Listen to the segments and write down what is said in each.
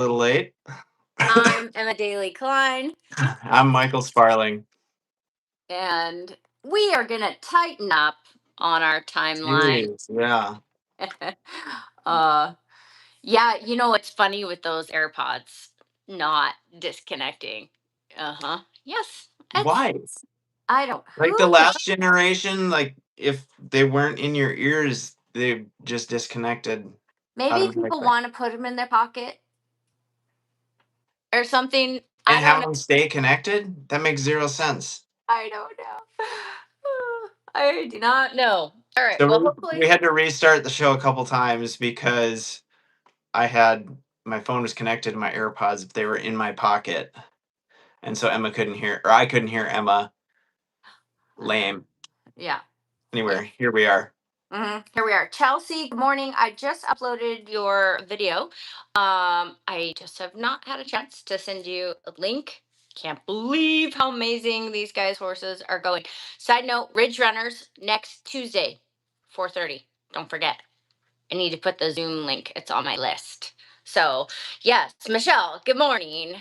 Little late. I'm Emma Daly Klein, I'm Michael Sparling. and we are going to tighten up on our timeline. Jeez, yeah. uh, yeah, it's funny with those AirPods not disconnecting. Uh huh. Yes, Why? I don't. Like the last generation, like if they weren't in your ears, they just disconnected Maybe people automatically. want to put them in their pocket or something. I And don't have know. them stay connected? That makes zero sense. I don't know. I do not know. All right. Well, So we hopefully. had to restart the show a couple times because I had my phone was connected to my AirPods if they were in my pocket. And so Emma couldn't hear, or I couldn't hear Emma. Lame. Yeah. Anyway, here we are. Here we are. Chelsea, good morning. I just uploaded your video. I just have not had a chance to send you a link. Can't believe how amazing these guys' horses are going. Side note, Ridge Runners next Tuesday, 4:30. Don't forget. I need to put the Zoom link. It's on my list. So, yes, Michelle, good morning.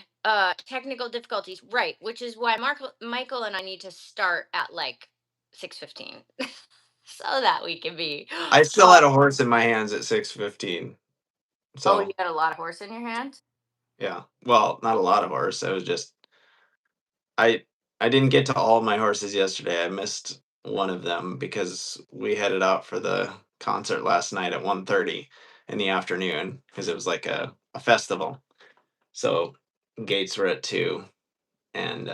Technical difficulties, right, which is why Michael and I need to start at like 6:15. So that we can be. I still had a horse in my hands at 6:15. Oh, you So got a lot of horse in your hand? yeah. Well, not a lot of horse. I was just I I didn't get to all my horses yesterday. I missed one of them because we headed out for the concert last night at 1:30 in the afternoon because it was like a festival. So gates were at 2 and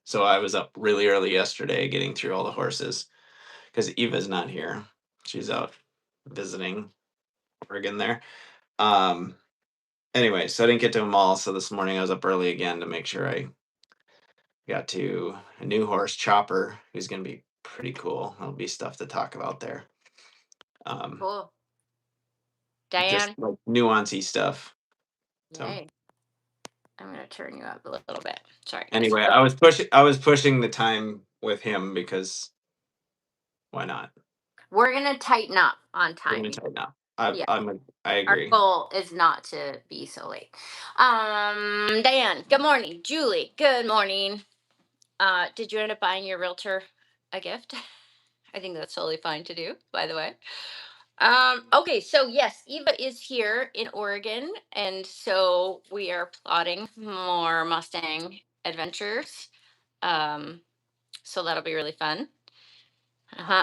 so I was up really early yesterday getting through all the horses because Eva's not here. She's out visiting Oregon there. Um Anyway, so I didn't get to them all. So this morning I was up early again to make sure I got to a new horse, Chopper, who's going to be pretty cool. There'll be stuff to talk about there. Cool. Just Diane? like nuancy stuff. So Yay. I'm going to turn you up a little bit. Sorry. anyway, I was pushing the time with him because why not? We're going to tighten up on We're gonna timing. tighten up. Yeah. I Our agree. goal is not to be so late. Diane, good morning. Julie, good morning. Did you end up buying your realtor a gift? I think that's totally fine to do, by the way. Okay, so yes, Eva is here in Oregon, and so we are plotting more Mustang adventures. Um, so that'll be really fun.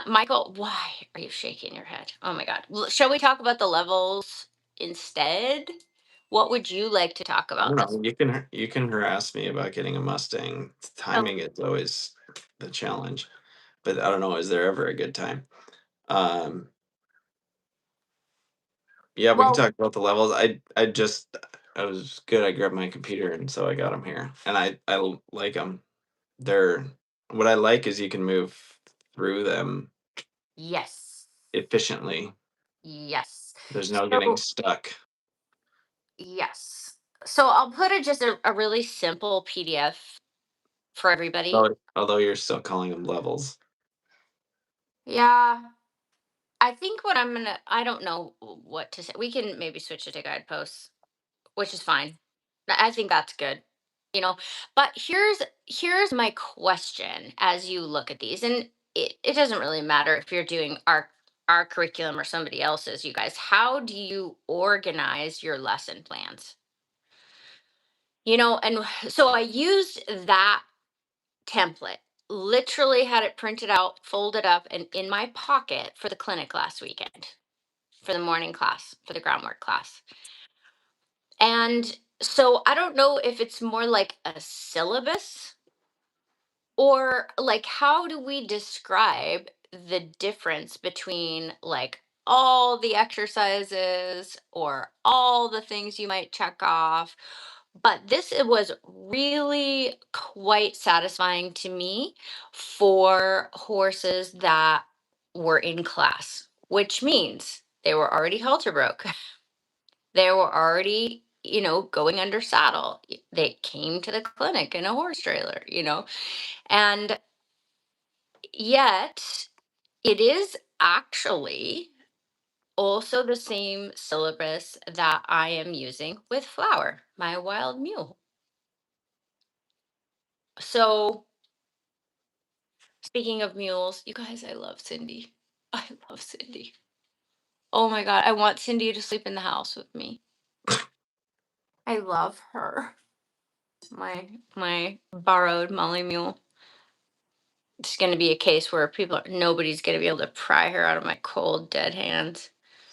Michael, why are you shaking your head? Oh my God. Shall we talk about the levels instead? What would you like to talk I don't about this? know. You can harass me about getting a Mustang. Oh, Timing is always the challenge. But I don't know, is there ever a good time? Um Yeah, we can well, talk about the levels. I was good. I grabbed my computer and so I got them here, and like them. They're what I like is you can move through them yes. efficiently. Yes. There's no getting So, stuck. yes. So I'll put just a really simple PDF for everybody. Although you're still calling them levels. Yeah. I think I don't know what to say. We can maybe switch it to guideposts, which is fine. I think that's good. You know, but here's my question as you look at these, and it doesn't really matter if you're doing our curriculum or somebody else's, you guys. How do you organize your lesson plans? And so I used that template, literally had it printed out, folded up, and in my pocket for the clinic last weekend, for the morning class, for the groundwork class. And so I don't know if it's more like a syllabus, or like how do we describe the difference between like all the exercises or all the things you might check off. But this it was really quite satisfying to me for horses that were in class, which means they were already halter broke. They were already, going under saddle. They came to the clinic in a horse trailer. And yet it is actually also the same syllabus that I am using with Flower, my wild mule. So, speaking of mules, you guys, I love Cindy. I love Cindy. Oh my God, I want Cindy to sleep in the house with me. I love her. My borrowed Molly mule. It's going to be a case where nobody's going to be able to pry her out of my cold, dead hands.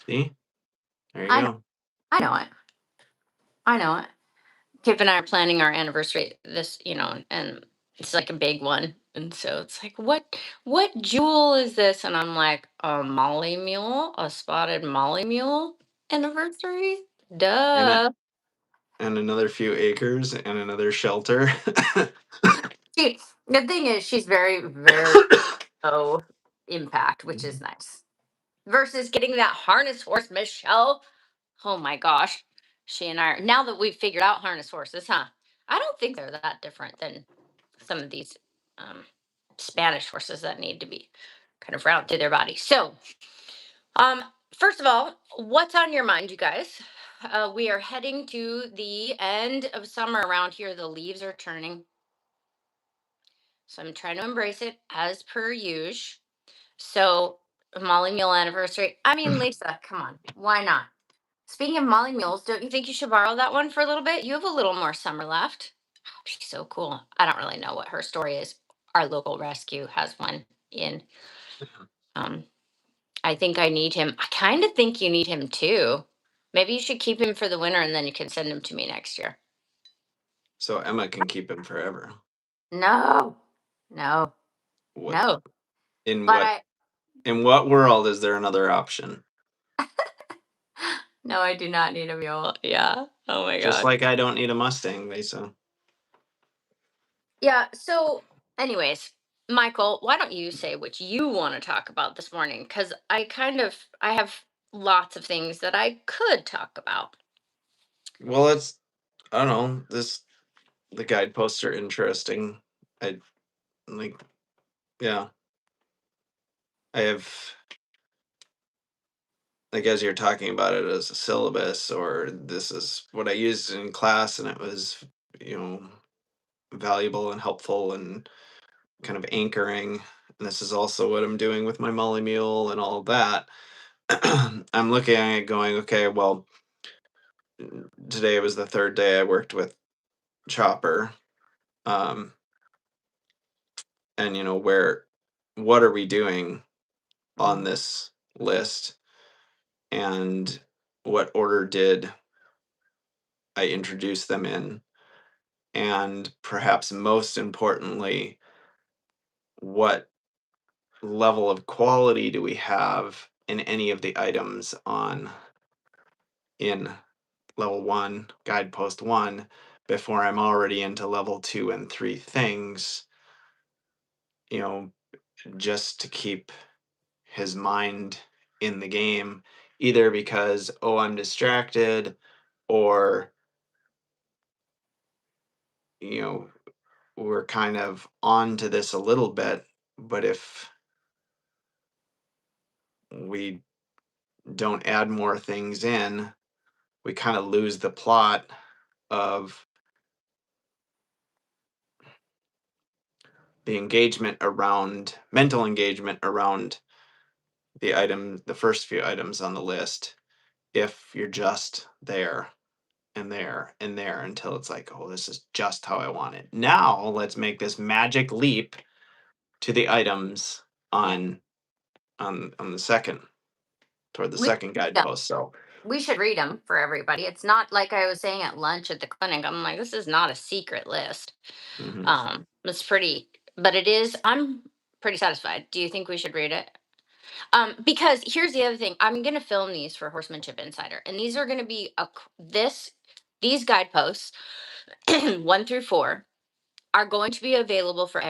See? There you I know, go. I know it. I know it. Kip and I are planning our anniversary and it's like a big one. And so it's like, what jewel is this? And I'm like, a Molly mule, a spotted Molly mule anniversary? And Duh. and another few acres and another shelter. The thing is, she's very, very low impact, which is nice. Versus getting that harness horse, Michelle. Oh my gosh. She and I are, now that we've figured out harness horses, huh? I don't think they're that different than some of these um, Spanish horses that need to be kind of round to their body. So, um, first of all, what's on your mind, you guys? We are heading to the end of summer around here. The leaves are turning. So I'm trying to embrace it as per usual. So, Molly Mule anniversary. I mean, Lisa, come on. Why not? Speaking of Molly Mules, don't you think you should borrow that one for a little bit? You have a little more summer left. Oh, she's so cool. I don't really know what her story is. Our local rescue has one in. Um, I think I need him. I kind of think you need him too. Maybe you should keep him for the winter and then you can send him to me next year. So Emma can keep him forever. No, no, What no. in But what in what world is there another option? no, I do not need a mule. Yeah. Oh my Just God. like I don't need a Mustang, Lisa. Yeah. So, anyways, Michael, why don't you say what you want to talk about this morning? Because I have lots of things that I could talk about. Well, it's I don't know. The guideposts are interesting. I like yeah. I have like as you're talking about it as a syllabus or this is what I used in class and it was, you know, valuable and helpful and kind of anchoring. And this is also what I'm doing with my Molly Mule and all of that. I'm looking at it going, okay, well, today was the third day I worked with Chopper. Um, and you know, what are we doing on Mm. this list? And what order did I introduce them in? And perhaps most importantly, what level of quality do we have in any of the items on in level one, guidepost one, before I'm already into level two and three things, you know, just to keep his mind in the game, either because, oh, I'm distracted, or, you know, we're kind of on to this a little bit, but if we don't add more things in, we kind of lose the plot of the engagement around mental engagement around the first few items on the list, if you're just there and there and there until it's like, oh, this is just how I want it. Now let's make this magic leap to the items Yeah. on the second toward the We second yeah, guidepost. So we should read them for everybody. It's not like I was saying at lunch at the clinic. I'm like, this is not a secret list. mhm. It's pretty, but it is. I'm pretty satisfied. Do you think we should read it? Because here's the other thing. I'm going to film these for Horsemanship Insider, and these are going to be these guideposts, 1 through 4, are going to be available for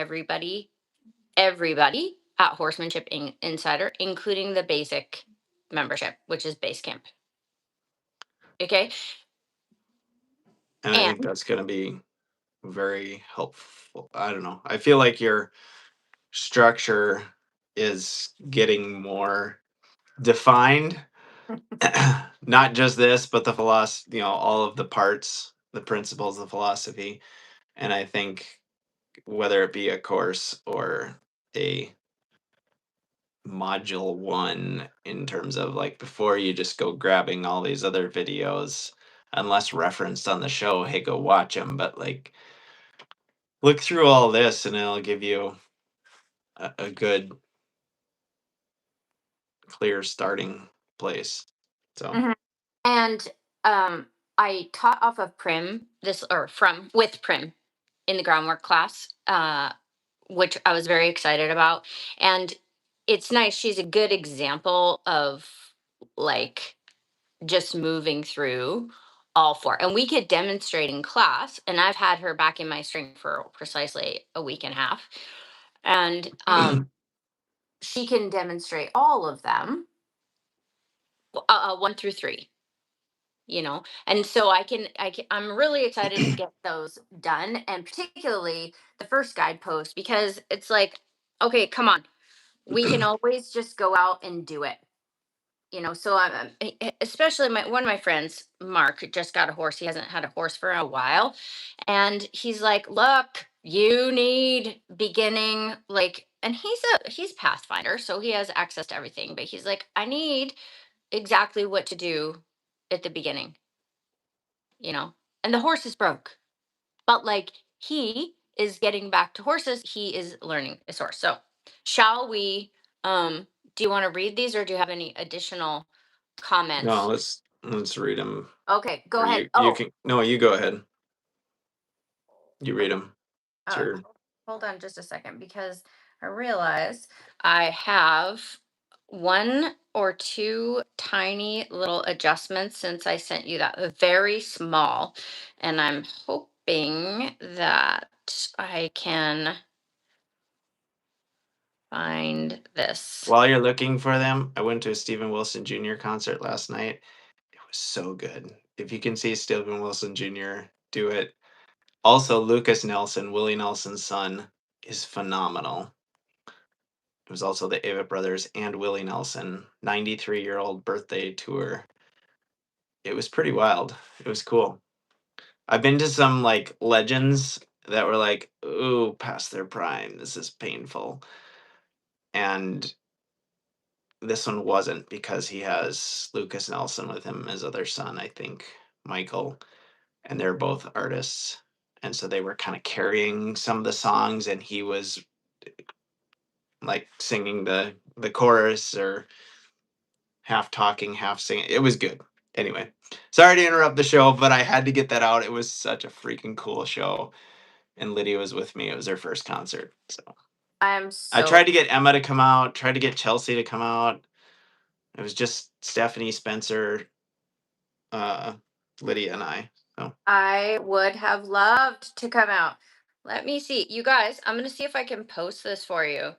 everybody at Horsemanship Insider, including the basic membership, which is Base Camp. Okay, And I think and that's going to be very helpful. I don't know. I feel like your structure is getting more defined Not just this, but the philosophy, all of the parts, the principles of philosophy. And I think whether it be a course or a module one, in terms of like before you just go grabbing all these other videos, unless referenced on the show, hey, go watch them. But like look through all this and it'll give you a good, clear starting place. So, Mhm. And I taught off of Prim this or from with Prim in the groundwork class, which I was very excited about. And it's nice. She's a good example of like just moving through all four. And we could demonstrate in class. And I've had her back in my string for precisely a week and a half. And she can demonstrate all of them, one through three. And so I'm really excited to get those done, and particularly the first guidepost, because it's like, okay, come on, we can always just go out and do it. So especially one of my friends, Mark, just got a horse. He hasn't had a horse for a while, and he's like, look, you need beginning, like, and he's pathfinder, so he has access to everything, but he's like, I need exactly what to do at the beginning, you know and the horse is broke, but like, he is getting back to horses. He is learning his horse. So shall we, do you want to read these, or do you have any additional no, comments? let's read them. Okay, go Or ahead. you can, no, you go ahead. You read them. uh, Sure. Hold on just a second, because I realize I have one or two tiny little adjustments since I sent you that, very small, and I'm hoping that I can find this. While you're looking for them, I went to a Stephen Wilson Jr. concert last night. It was so good. If you can see Stephen Wilson Jr., do it. Also, Lucas Nelson, Willie Nelson's son, is phenomenal. It was also the Avett Brothers and Willie Nelson 93-year-old birthday tour. It was pretty wild. It was cool. I've been to some like legends that were like, ooh, past their prime. This is painful. And this one wasn't, because he has Lucas Nelson with him, his other son, I think, Michael, and they're both artists. And so they were kind of carrying some of the songs, and he was like singing the chorus, or half talking, half singing. It was good. Anyway, sorry to interrupt the show, but I had to get that out. It was such a freaking cool show. And Lydia was with me. It was her first concert. So I'm I so tried to get Emma to come out, tried to get Chelsea to come out. It was just Stephanie, Spencer, uh, Lydia, and I. So I would have loved to come out. Let me see. You guys, I'm going to see if I can post this for you.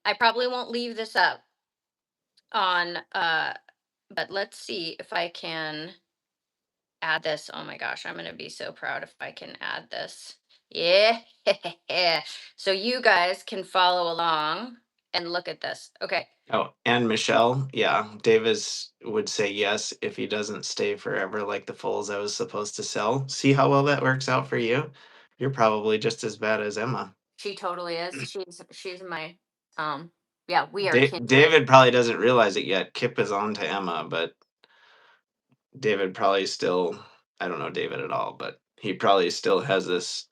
I probably won't leave this up on but let's see if I can add this. Oh my gosh, I'm going to be so proud if I can add this. Yeah. So you guys can follow along and look at this. Okay. oh, and Michelle, yeah, Davis would say yes if he doesn't stay forever like the foals I was supposed to sell. See how well that works out for you? You're probably just as bad as Emma. She totally is. She's my yeah, we are kindred. David probably doesn't realize it yet. Kip is on to Emma, but David probably still, I don't know David at all, but he probably still has this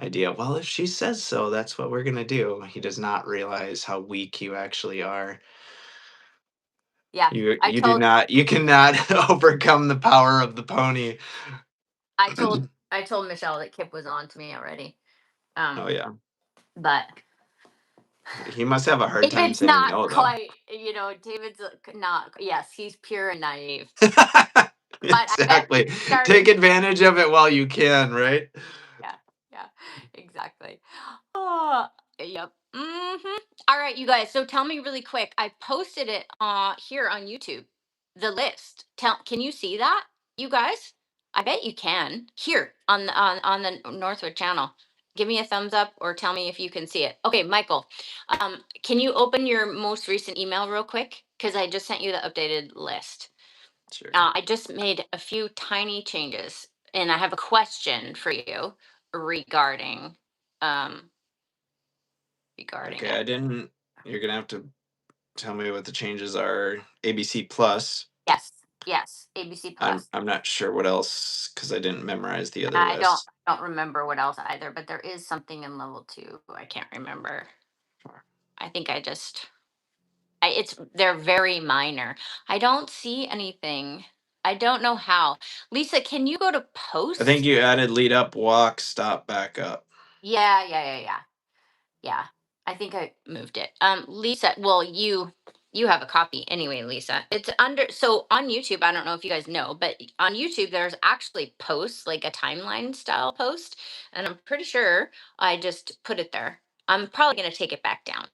idea. Well, if she says so, that's what we're gonna do. He does not realize how weak you actually are. Yeah. I You do told not, you cannot overcome the power of the pony. I told I told Michelle that Kip was on to me already. Oh Um yeah, but he must have a hard if time it's saying not no though. quite, David's not, yes, he's pure and naive. But I bet Exactly. starting Take advantage of it while you can, right? yeah, yeah, exactly. Oh, yep. All right, you guys. So tell me really quick. I posted it here on YouTube. The list. Can you see that, you guys? I bet you can. Here on the Northwood channel. Give me a thumbs up or tell me if you can see it. Okay, Michael. Can you open your most recent email real quick? because I just sent you the updated list. Sure. I just made a few tiny changes, and I have a question for you regarding um regarding Okay, it. I didn't. You're gonna have to tell me what the changes are. ABC plus. Yes, yes, ABC I'm plus. I'm not sure what else because I didn't memorize the other I list. don't remember what else either, but there is something in level 2. I can't remember. I think I just it's they're very minor. I don't see anything. I don't know how. Lisa, can you go to I think post? you added lead up, walk, stop, back up. Yeah, yeah, yeah, yeah. Yeah. I think I moved it. Lisa, well, you have a copy anyway, Lisa. It's under, so on YouTube, I don't know if you guys know, but on YouTube there's actually posts, like a timeline style post, and I'm pretty sure I just put it there. I'm probably going to take it back down.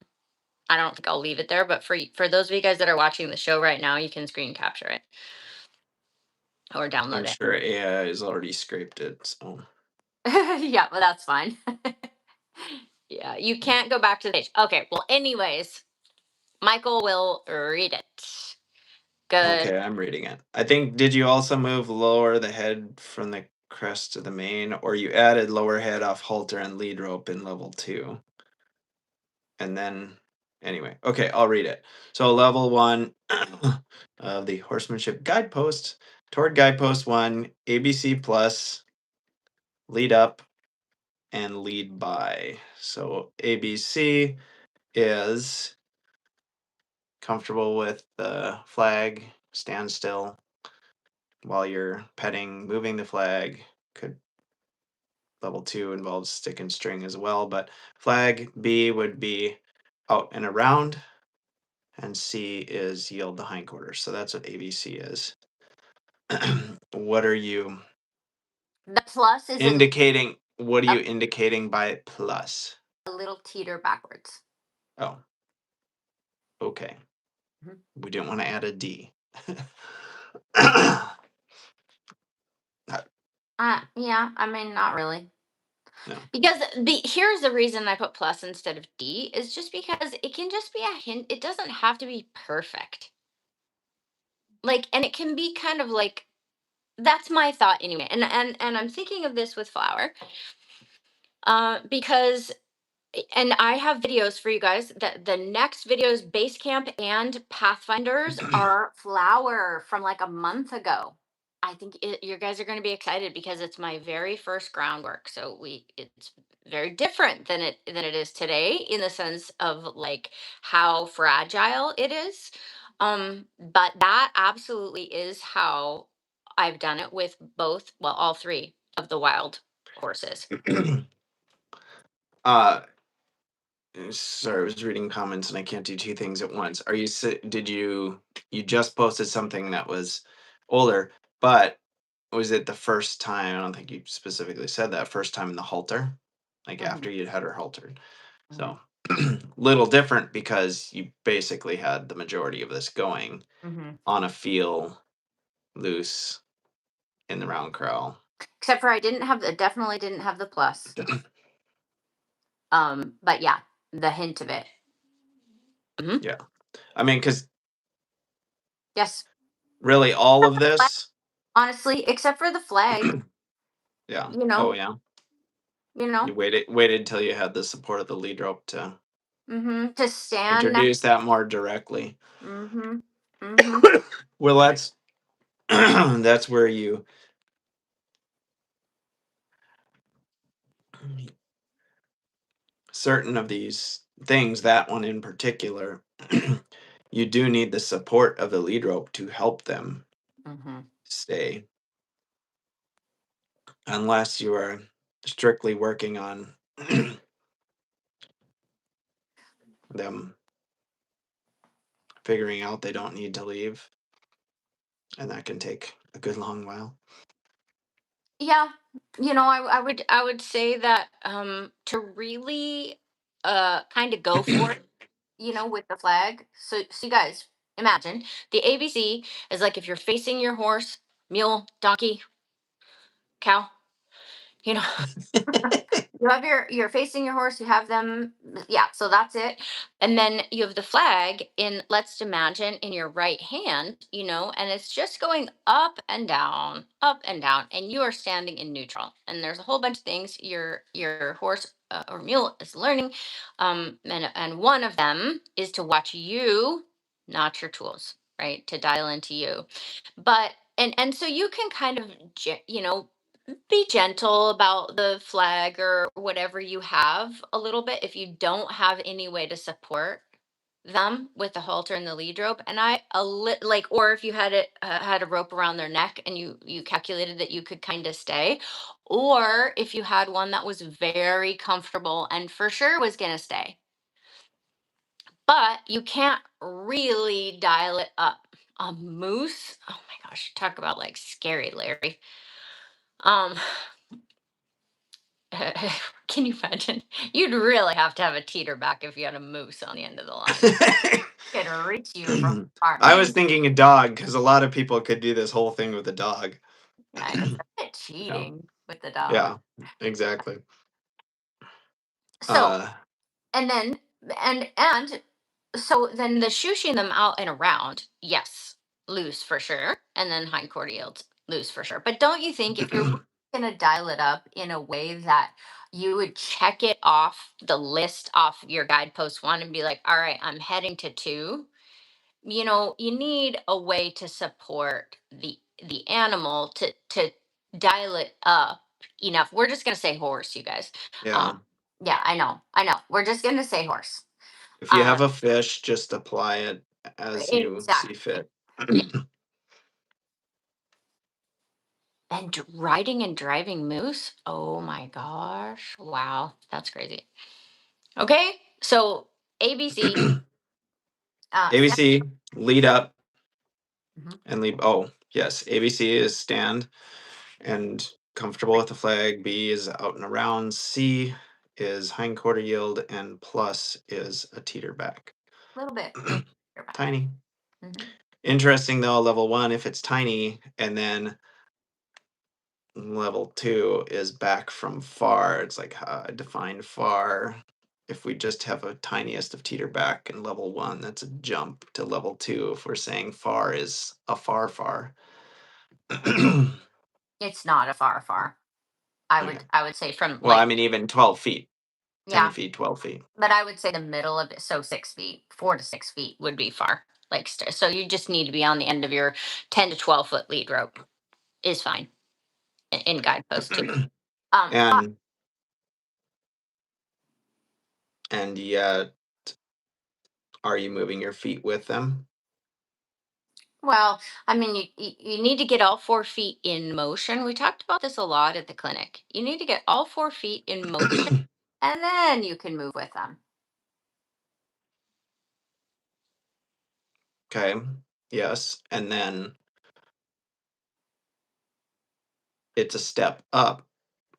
I don't think I'll leave it there, but for those of you guys that are watching the show right now, you can screen capture it or I'm download it. sure AI has already scraped it. So Yeah, well, that's fine. Yeah, you can't go back to the page. Okay, well, anyways, Michael will read it. Good. okay, I'm reading it. I think did you also move lower the head from the crest to the mane, or you added lower head off halter and lead rope in level 2? And then anyway, okay, I'll read it. So level 1 of the horsemanship guidepost toward guidepost 1, ABC plus, lead up and lead by. So ABC is comfortable with the flag, stand still while you're petting, moving the flag. Could level 2 involves stick and string as well, but flag B would be out and around, and C is yield the hindquarters. So that's what ABC is. What are you The plus is indicating? What are a you indicating by plus? little teeter backwards. Oh, okay. Mhm. We didn't want to add a D. Yeah, I mean, not really. No. Because here's the reason I put plus instead of D is just because it can just be a hint. It doesn't have to be perfect. Like, and it can be kind of like, that's my thought anyway. And I'm thinking of this with flour. Because and I have videos for you guys. That the next videos, base camp and pathfinders, are flower from like a month ago. I think you guys are going to be excited because it's my very first groundwork. So it's very different than it is today in the sense of like how fragile it is. But that absolutely is how I've done it with both, well, all three of the wild horses. uh sorry, I was reading comments and I can't do two things at once. Are you did you just posted something that was older, but was it the first time? I don't think you specifically said that first time in the halter, like Mhm, after you'd had her haltered. mhm, So little different because you basically had the majority of this going mhm. on a feel loose in the round corral. Except for I didn't have the definitely didn't have the plus. But yeah, the hint of it. Mhm. Yeah. I mean, because Yes. really all of Flag, this, honestly, except for the flag, yeah. you Oh, know, yeah. you You know, waited till you had the support of the lead rope to to stand next. introduce that more directly. Mhm. Mhm. Well, that's that's where you certain of these things, that one in particular, you do need the support of the lead rope to help them Mhm. stay, unless you are strictly working on them figuring out they don't need to leave, and that can take a good long while. Yeah, I would say that to really kind of go for it, with the flag. So you guys imagine the ABC is like if you're facing your horse, mule, donkey, cow, you know. You have you're facing your horse, you have them, yeah, so that's it. And then you have the flag in, let's imagine, in your right hand, and it's just going up and down, and you are standing in neutral. And there's a whole bunch of things your horse or mule is learning. And one of them is to watch you, not your tools, right? To dial into you. But and so you can kind of be gentle about the flag or whatever you have a little bit if you don't have any way to support them with the halter and the lead rope. And like, or if you had a rope around their neck and you calculated that you could kind of stay, or if you had one that was very comfortable and for sure was going to stay, but you can't really dial it up. A moose, oh my gosh, talk about like scary Larry. um Can you imagine? You'd really have to have a teeter back if you had a moose on the end of the line. Could reach you from far. I was Maybe, thinking a dog because a lot of people could do this whole thing with a dog. yeah, it's a bit Yeah, cheating with the dog. yeah, exactly. So, Uh, and then, and so then the shooshing them out and around, yes, loose for sure. And then hindquarter yields, loose for sure. But don't you think if you're going to dial it up in a way that you would check it off the list off your guidepost one and be like, all right, I'm heading to two, you need a way to support the animal to dial it up enough. We're just going to say horse, you guys. um yeah, yeah, I know, we're just going to say horse. if you uh have a fish, just apply it as you see exactly. fit. Yeah. And riding and driving moose, oh my gosh, wow, that's crazy. Okay, so ABC. Stand. ABC, lead up Mhm. and lead. Oh, yes. ABC is stand and comfortable with the flag. B is out and around. C is hindquarter yield. And plus is a teeter back. Little bit, little bit back. Tiny. Mhm. Interesting though, level one, if it's tiny, and then level two is back from far. It's like defined far. If we just have a tiniest of teeter back in level one, that's a jump to level two. If we're saying far is a far, far. It's not a far. Okay. I would say from Well, like, I mean, even 12 feet, 10 yeah, feet, 12 feet. but I would say the middle of it, so 6 feet, 4 to 6 feet would be far. Like, so you just need to be on the end of your 10 to 12 foot lead rope is fine in guidepost too. But, and and yet, are you moving your feet with them? well, I mean, you need to get all 4 feet in motion. We talked about this a lot at the clinic. You need to get all 4 feet in motion, and then you can move with them. Okay. Yes. And then it's a step up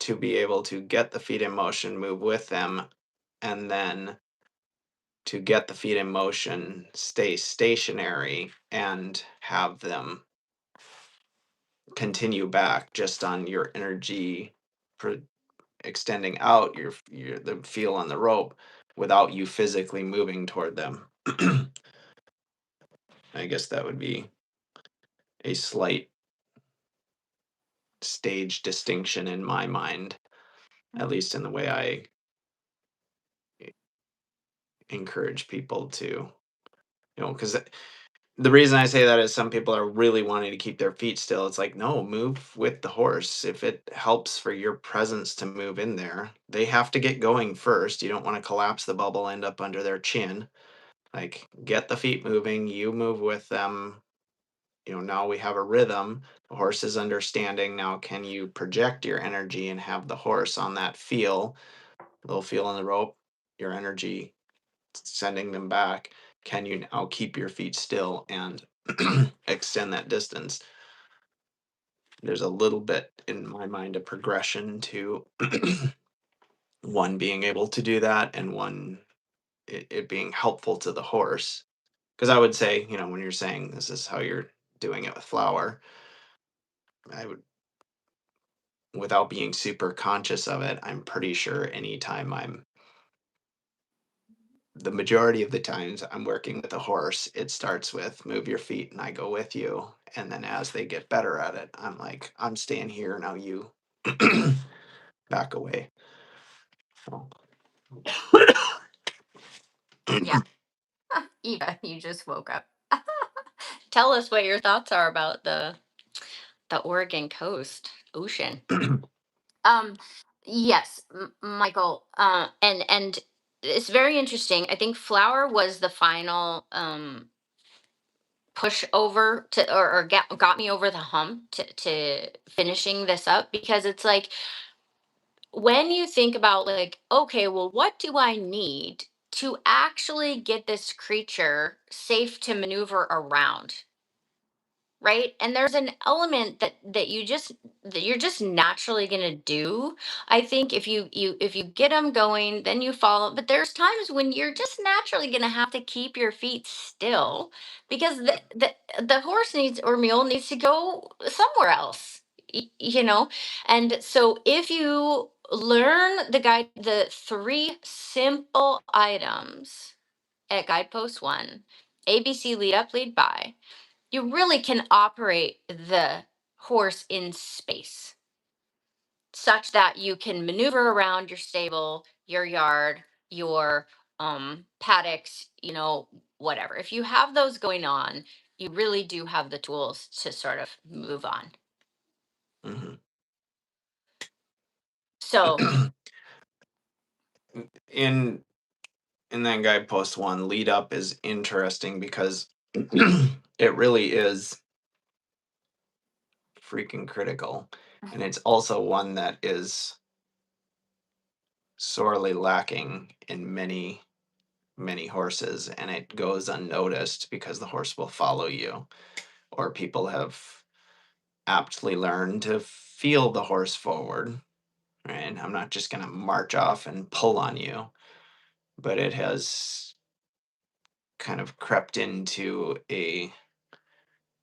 to be able to get the feet in motion, move with them, and then to get the feet in motion, stay stationary and have them continue back just on your energy pro- extending out your the feel on the rope without you physically moving toward them. I guess that would be a slight stage distinction in my mind, at least in the way I encourage people to, because the reason I say that is some people are really wanting to keep their feet still. It's like, no, move with the horse. If it helps for your presence to move in there, they have to get going first. You don't want to collapse the bubble, end up under their chin. Like, get the feet moving, you move with them. Now we have a rhythm. The horse is understanding. Now, can you project your energy and have the horse on that feel, little feel on the rope, your energy sending them back? Can you now keep your feet still and extend that distance? There's a little bit in my mind a progression to one being able to do that and one it being helpful to the horse. Because I would say, when you're saying this is how you're doing it with flour, I would without being super conscious of it, I'm pretty sure the majority of the times I'm working with a horse, it starts with move your feet and I go with you. And then as they get better at it, I'm like, I'm staying here. Now you back away. So, Yeah. Eva, you just woke up. Tell us what your thoughts are about the Oregon coast ocean. Um, yes, Michael. And it's very interesting. I think flour was the final push over to or got me over the hump to finishing this up, because it's like when you think about like, okay, well, what do I need to actually get this creature safe to maneuver around? Right, and there's an element that you're just naturally going to do. I think if you get them going, then you follow, but there's times when you're just naturally going to have to keep your feet still, because the horse needs, or mule needs, to go somewhere else, you know. And so if you learn the three simple items at guidepost 1, ABC, lead up, lead by, you really can operate the horse in space such that you can maneuver around your stable, your yard, your paddocks, whatever. If you have those going on, you really do have the tools to sort of move on. mhm. So, in in that guidepost one, lead up is interesting because it really is freaking critical. And it's also one that is sorely lacking in many horses, and it goes unnoticed because the horse will follow you, or people have aptly learned to feel the horse forward, right? I'm not just going to march off and pull on you, but it has kind of crept into a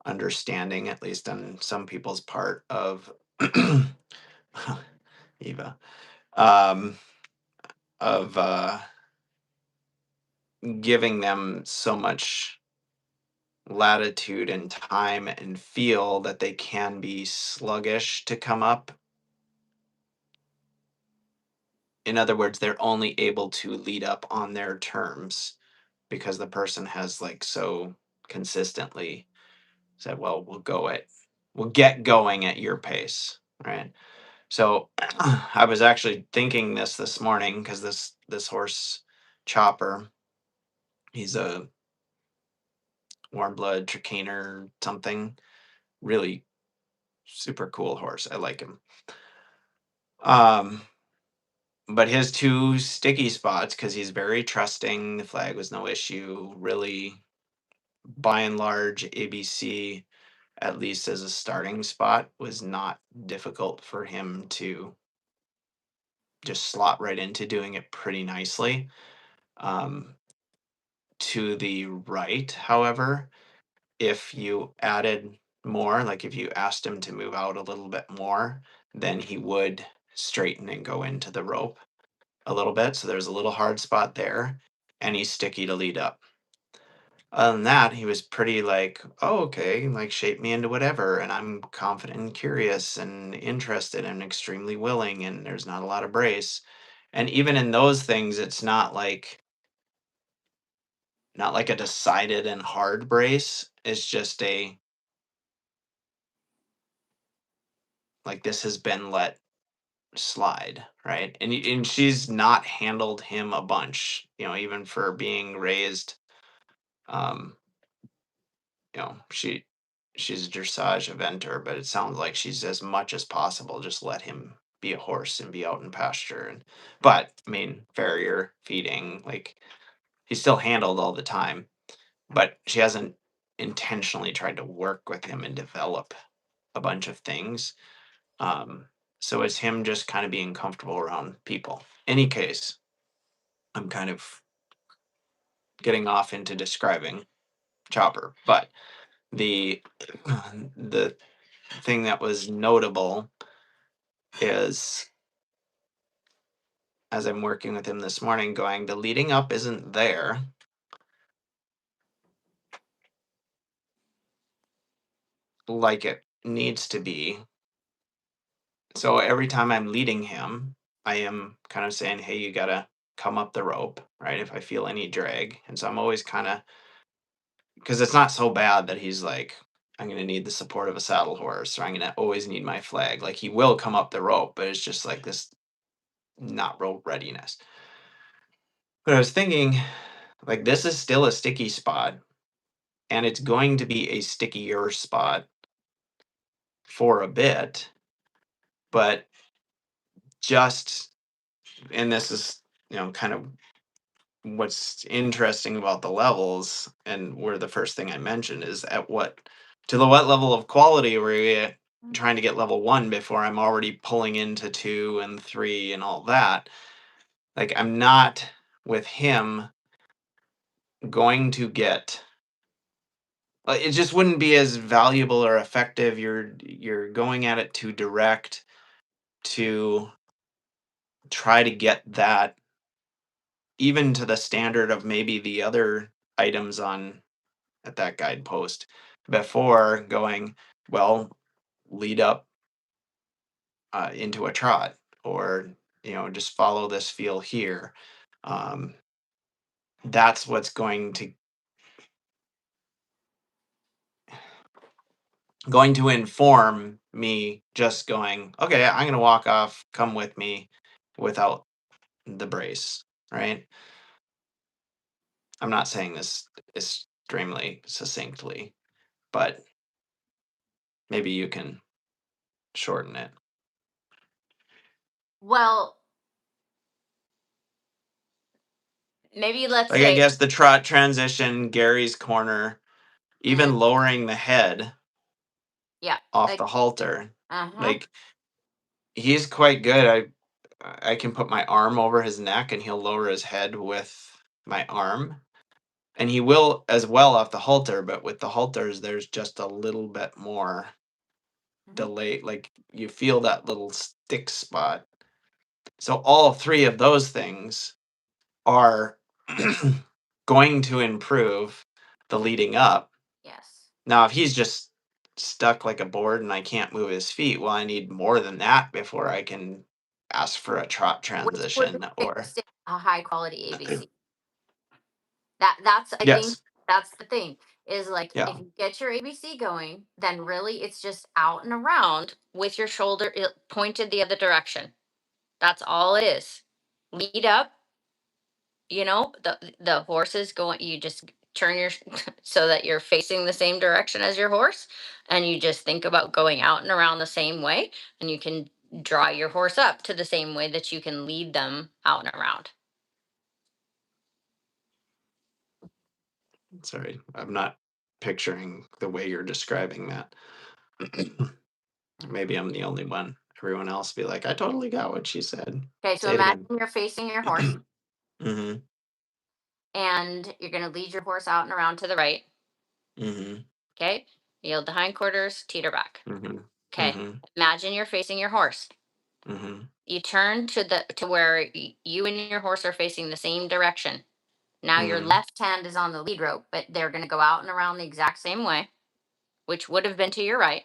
understanding, at least on some people's part, of Eva, um, of giving them so much latitude and time and feel that they can be sluggish to come up. In other words, they're only able to lead up on their terms because the person has like so consistently said, well, we'll get going at your pace, right? So I was actually thinking this morning because this horse Chopper, he's a warm blood Trakehner something, really super cool horse. I like him. Um, but his two sticky spots, because he's very trusting, the flag was no issue. Really, by and large, ABC, at least as a starting spot, was not difficult for him to just slot right into doing it pretty nicely. Um, to the right, however, if you added more, like if you asked him to move out a little bit more, then he would straighten and go into the rope a little bit. So there's a little hard spot there, and he's sticky to lead up. Other than that, he was pretty like, oh, okay, like shape me into whatever. And I'm confident and curious and interested and extremely willing. And there's not a lot of brace. And even in those things, it's not like a decided and hard brace. It's just a like this has been let slide, right? And she's not handled him a bunch, even for being raised. Um, she's a dressage eventer, but it sounds like she's as much as possible just let him be a horse and be out in pasture. But I mean, farrier feeding, like he's still handled all the time, but she hasn't intentionally tried to work with him and develop a bunch of things. Um, so it's him just kind of being comfortable around people. Any case, I'm kind of getting off into describing Chopper, but the the thing that was notable is, as I'm working with him this morning, going, the leading up isn't there like it needs to be. So every time I'm leading him, I am kind of saying, hey, you gotta come up the rope, right? If I feel any drag. And so I'm always kind of, because it's not so bad that he's like, I'm going to need the support of a saddle horse, or I'm going to always need my flag. Like he will come up the rope, but it's just like this not rope readiness. But I was thinking, like, this is still a sticky spot, and it's going to be a stickier spot for a bit, but just, and this is, kind of what's interesting about the levels, and where the first thing I mentioned is what level of quality were we trying to get level 1 before I'm already pulling into 2 and 3 and all that. Like, I'm not, with him, going to get, it just wouldn't be as valuable or effective. You're going at it too direct to try to get that even to the standard of maybe the other items on at that guidepost before going, well, lead up into a trot, or just follow this feel here. um, that's what's going to inform me just going, okay, I'm going to walk off, come with me, without the brace, right? I'm not saying this extremely succinctly, but maybe you can shorten it. Well, maybe let's Like, I say, guess the trot transition, Gary's corner, mm, even lowering the head yeah, off like, the halter. uh-huh. Like, he's quite good. I can put my arm over his neck and he'll lower his head with my arm. And he will as well off the halter, but with the halters there's just a little bit more Mhm. delay. Like, you feel that little stick spot. So all three of those things are going to improve the leading up. Yes. Now, if he's just stuck like a board and I can't move his feet, well, I need more than that before I can ask for a trot Which would be transition, or fixed in a high quality ABC. That's I think yes, that's the thing, is like, yeah, if you get your ABC going, then really it's just out and around with your shoulder pointed the other direction. That's all it is. Lead up, the horse is going, you just turn your so that you're facing the same direction as your horse, and you just think about going out and around the same way, and you can draw your horse up to the same way that you can lead them out and around. sorry, I'm not picturing the way you're describing that. Maybe I'm the only one. Everyone else be like, I totally got what she said. Okay, so Say it imagine again. you're facing your horse, Mm-hmm. and you're going to lead your horse out and around to the right. Mm-hmm. Okay, yield the hindquarters, teeter back. Mm-hmm. Okay, Mm-hmm. imagine you're facing your horse. Mm-hmm. You turn to where you and your horse are facing the same direction. Now your Mm-hmm. left hand is on the lead rope, but they're going to go out and around the exact same way, which would have been to your right.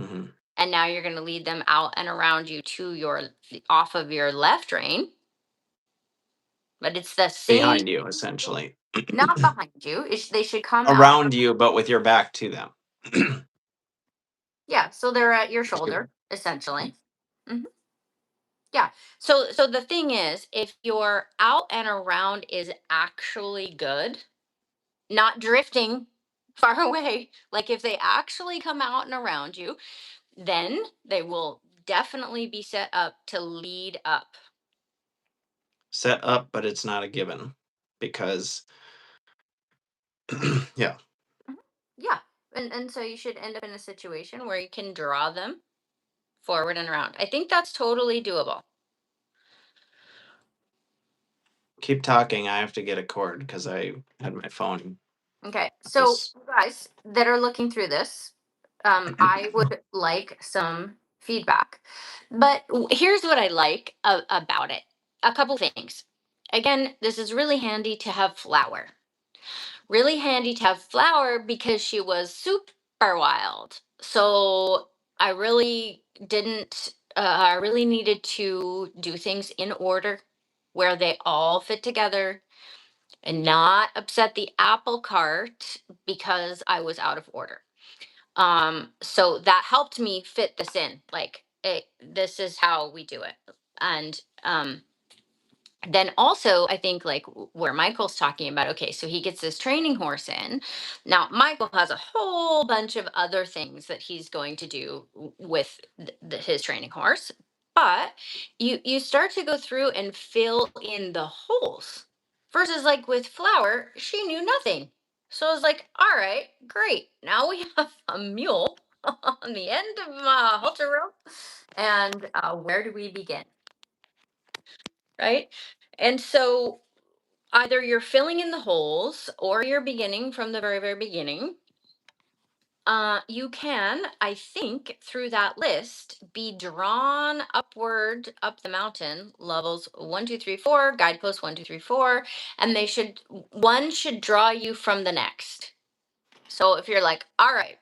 Mm-hmm. And now you're going to lead them out and around you to off of your left rein, but it's the same, Behind you, essentially. not behind you. They should come out. Around you, but with your back to them. Yeah, so they're at your shoulder essentially. Mhm. Yeah. So the thing is, if your out and around is actually good, not drifting far away, like if they actually come out and around you, then they will definitely be set up to lead up. Set up, but it's not a given, because yeah, Mhm. Yeah. And so you should end up in a situation where you can draw them forward and around. I think that's totally doable. keep talking. I have to get a cord because I had my phone. Okay. So Was you guys that are looking through this, I would like some feedback. But here's what I like about it. A couple things. Again, this is really handy to have flour. Really handy to have flour because she was super wild. So I really didn't, I really needed to do things in order where they all fit together and not upset the apple cart because I was out of order. So that helped me fit this in. Like, this is how we do it. And then also I think like where Michael's talking about, okay, so he gets this training horse in. Now Michael has a whole bunch of other things that he's going to do with his training horse, but you start to go through and fill in the holes versus like with Flower, she knew nothing. So I was like, all right, great, now we have a mule on the end of a halter rope, and where do we begin? Right? And so either you're filling in the holes or you're beginning from the very, very beginning. You can, I think, through that list, be drawn upward up the mountain, levels 1, 2, 3, 4, guideposts 1, 2, 3, 4, and one should draw you from the next. So if you're like, all right,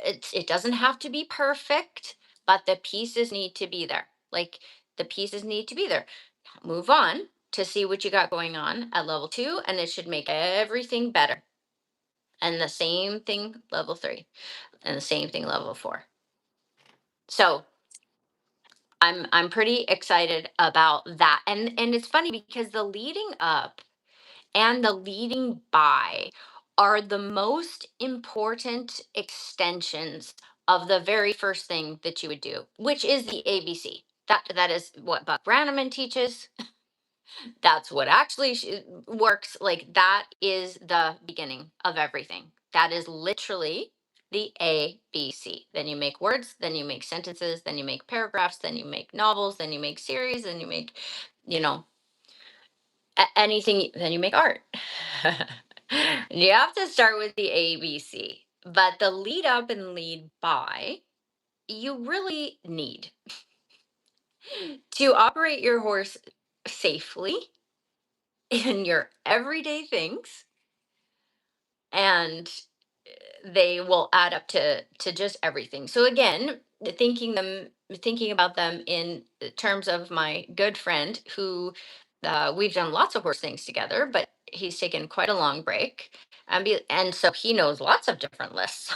it doesn't have to be perfect, but the pieces need to be there. Like, the pieces need to be there. Move on to see what you got going on at level 2, and it should make everything better. And the same thing level 3, and the same thing level 4. So I'm pretty excited about that. And it's funny because the leading up and the leading by are the most important extensions of the very first thing that you would do, which is the ABC. That is what Buck Brannaman teaches. That's what actually works. Like, that is the beginning of everything. That is literally the ABC. Then you make words, then you make sentences, then you make paragraphs, then you make novels, then you make series, then you make, you know, anything, then you make art. You have to start with the ABC. But the lead up and lead by, you really need to operate your horse safely in your everyday things, and they will add up to just everything. So again, thinking about them in terms of my good friend who, we've done lots of horse things together, but he's taken quite a long break, and so he knows lots of different lists.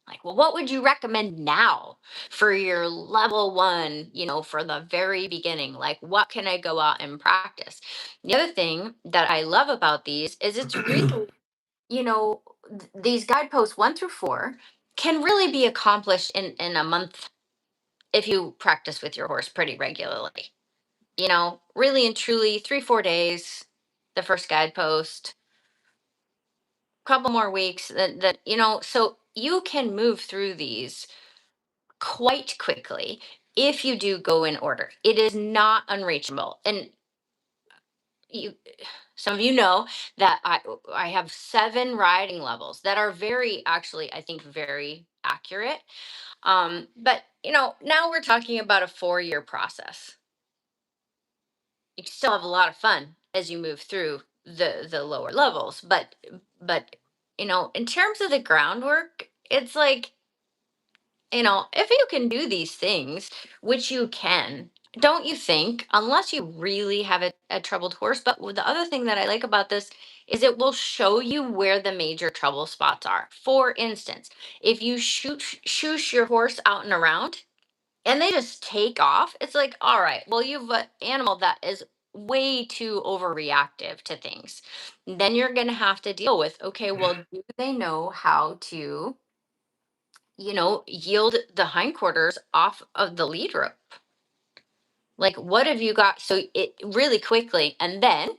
Like, well, what would you recommend now for your level 1, for the very beginning? Like, what can I go out and practice? The other thing that I love about these is it's really, these guideposts 1 through 4 can really be accomplished in a month if you practice with your horse pretty regularly. Really and truly, 3, 4 days, the first guidepost, couple more weeks, so you can move through these quite quickly if you do go in order. It is not unreachable. And you some of you know that I have 7 riding levels that are very, actually, I think, very accurate. But now we're talking about a 4-year process. You can still have a lot of fun as you move through the lower levels, but in terms of the groundwork, it's like, if you can do these things, which you can, don't you think, unless you really have a troubled horse. But the other thing that I like about this is it will show you where the major trouble spots are. For instance, if you shoosh your horse out and around and they just take off, it's like, all right, well, you've an animal that is way too overreactive to things. Then you're going to have to deal with, okay, well, do they know how to yield the hindquarters off of the lead rope? Like, what have you got? So it really quickly, and then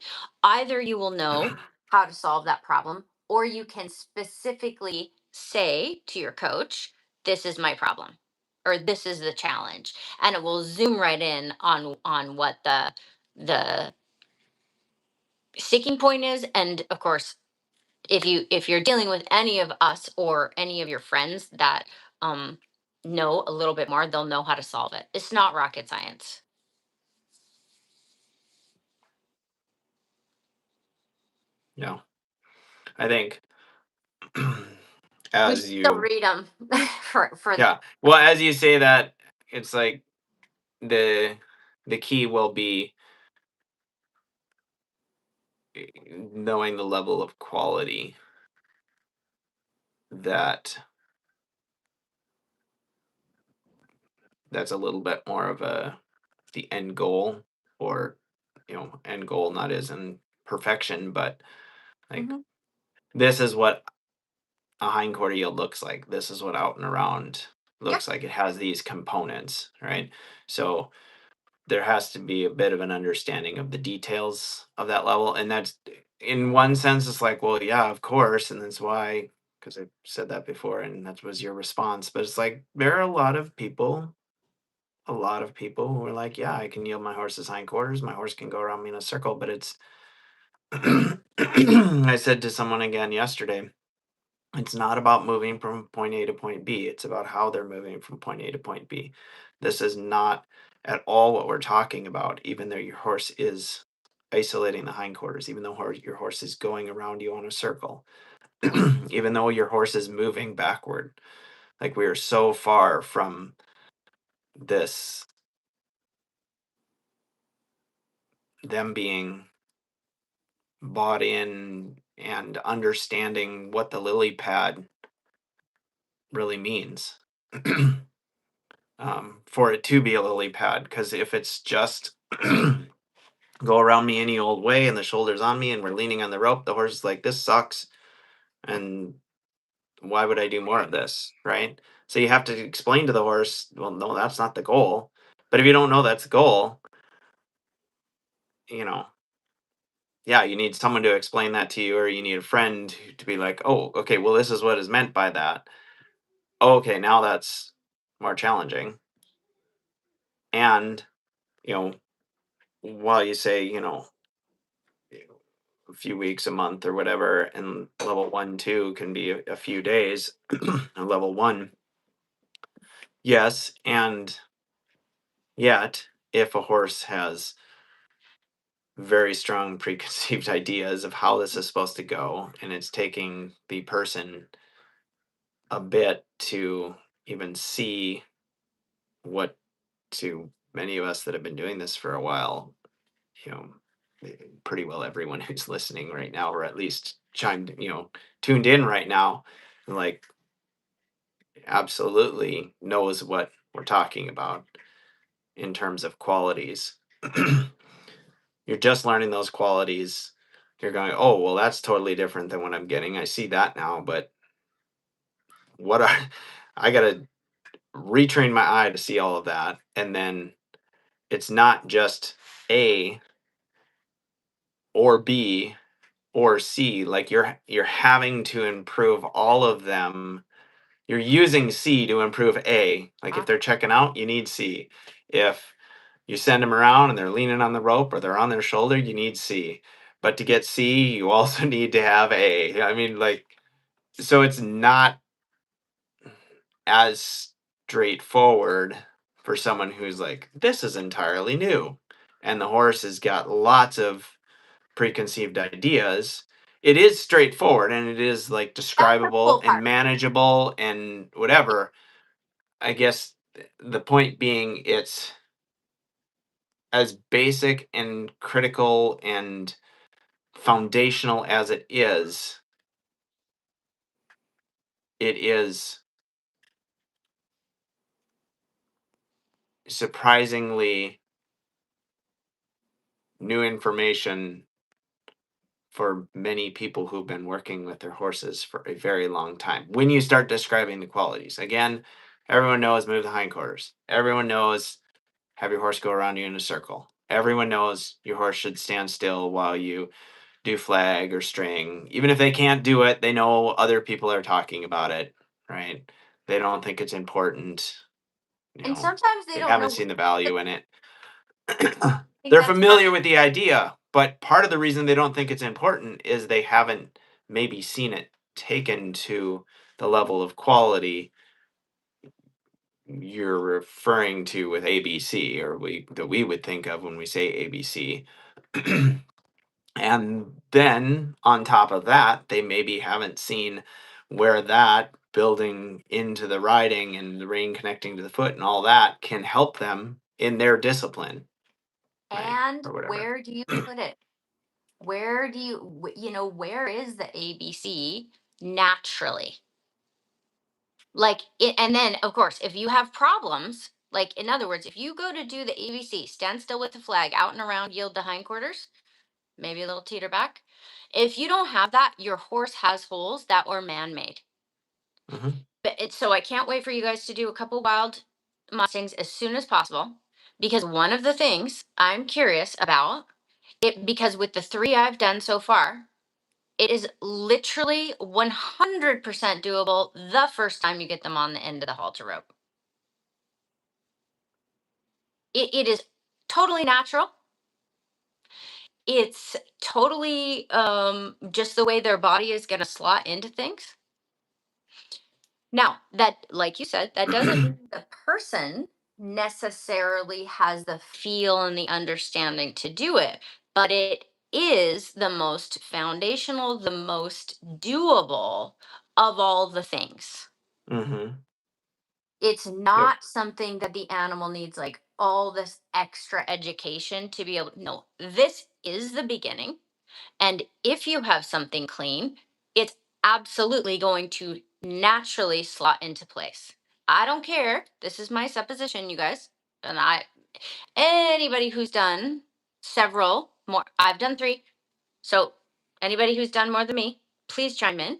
either you will know how to solve that problem, or you can specifically say to your coach, this is my problem, or this is the challenge. And it will zoom right in on what the sticking point is. And of course, if you're dealing with any of us or any of your friends that um know a little bit more, they'll know how to solve it. It's not rocket science. No, I think We should as still you, read them for yeah, well, as you say that, it's like the the key will be knowing the level of quality that that's a little bit more of the end goal, or end goal not as in perfection, but like Mhm. this is what a hindquarter yield looks like. This is what out and around Yeah. looks like. It has these components, right? So there has to be a bit of an understanding of the details of that level. And that's, in one sense, it's like, well, yeah, of course. And that's why, because I said that before and that was your response. But it's like, there are a lot of people who are like, yeah, I can yield my horse's hindquarters. My horse can go around me in a circle. But it's, I said to someone again yesterday, it's not about moving from point A to point B. It's about how they're moving from point A to point B. This is not at all what we're talking about, even though your horse is isolating the hindquarters, even though your horse is going around you on a circle, even though your horse is moving backward. Like, we are so far from this, them being bought in and understanding what the lily pad really means. For it to be a lily pad. Because if it's just go around me any old way and the shoulder's on me and we're leaning on the rope, the horse is like, this sucks. And why would I do more of this? Right. So you have to explain to the horse, well, no, that's not the goal. But if you don't know that's the goal, you know, yeah, you need someone to explain that to you, or you need a friend to be like, oh, okay, well, this is what is meant by that. Okay, now that's more challenging. And, you know, while you say, a few weeks, a month, or whatever, and level 1, 2 can be a few days. Level 1, yes, and yet, if a horse has very strong preconceived ideas of how this is supposed to go, and it's taking the person a bit to even see what, to many of us that have been doing this for a while, you know, pretty well everyone who's listening right now, or at least tuned in right now, like, absolutely knows what we're talking about in terms of qualities. You're just learning those qualities. You're going, oh, well, that's totally different than what I'm getting. I see that now, but what are, I got to retrain my eye to see all of that. And then it's not just A or B or C. Like, you're having to improve all of them. You're using C to improve A. Like, if they're checking out, you need C. If you send them around and they're leaning on the rope or they're on their shoulder, you need C. But to get C, you also need to have A. I mean, like, so it's not as straightforward for someone who's like, this is entirely new. And the horse has got lots of preconceived ideas. It is straightforward and it is like That's the describable cool and part. manageable and whatever. I guess the point being, it's as basic and critical and foundational as it is surprisingly new information for many people who've been working with their horses for a very long time. When you start describing the qualities, again, everyone knows move the hindquarters. Everyone knows have your horse go around you in a circle. Everyone knows your horse should stand still while you do flag or string. Even if they can't do it, they know other people are talking about it, right? They don't think it's important. And sometimes they They don't haven't know seen the value in it. I think They're that's part familiar with the idea, but part of the reason they don't think it's important is they haven't maybe seen it taken to the level of quality you're referring to with ABC, or that we would think of when we say ABC. And then on top of that, they maybe haven't seen where that building into the riding and the rein connecting to the foot and all that can help them in their discipline, right? And Or whatever. where do you put it? Where do you, where is the ABC naturally? Like it, and then of course, if you have problems, like in other words, if you go to do the ABC, stand still with the flag, out and around, yield to hindquarters, maybe a little teeter back. If you don't have that, your horse has holes that were man-made. Hmm. But it's so I can't wait for you guys to do a couple wild mustangs as soon as possible, because one of the things I'm curious about it, because with the three I've done so far, it is literally 100% doable the first time you get them on the end of the halter rope. It is totally natural. It's totally just the way their body is going to slot into things. Now, that, like you said, that doesn't mean the person necessarily has the feel and the understanding to do it, but it is the most foundational, the most doable of all the things. Hmm. It's Yep. not something that the animal needs like all this extra education to be able. No, this is the beginning. And if you have something clean, it's absolutely going to naturally slot into place. I don't care. This is my supposition, you guys. And anybody who's done several more, I've done three. So anybody who's done more than me, please chime in.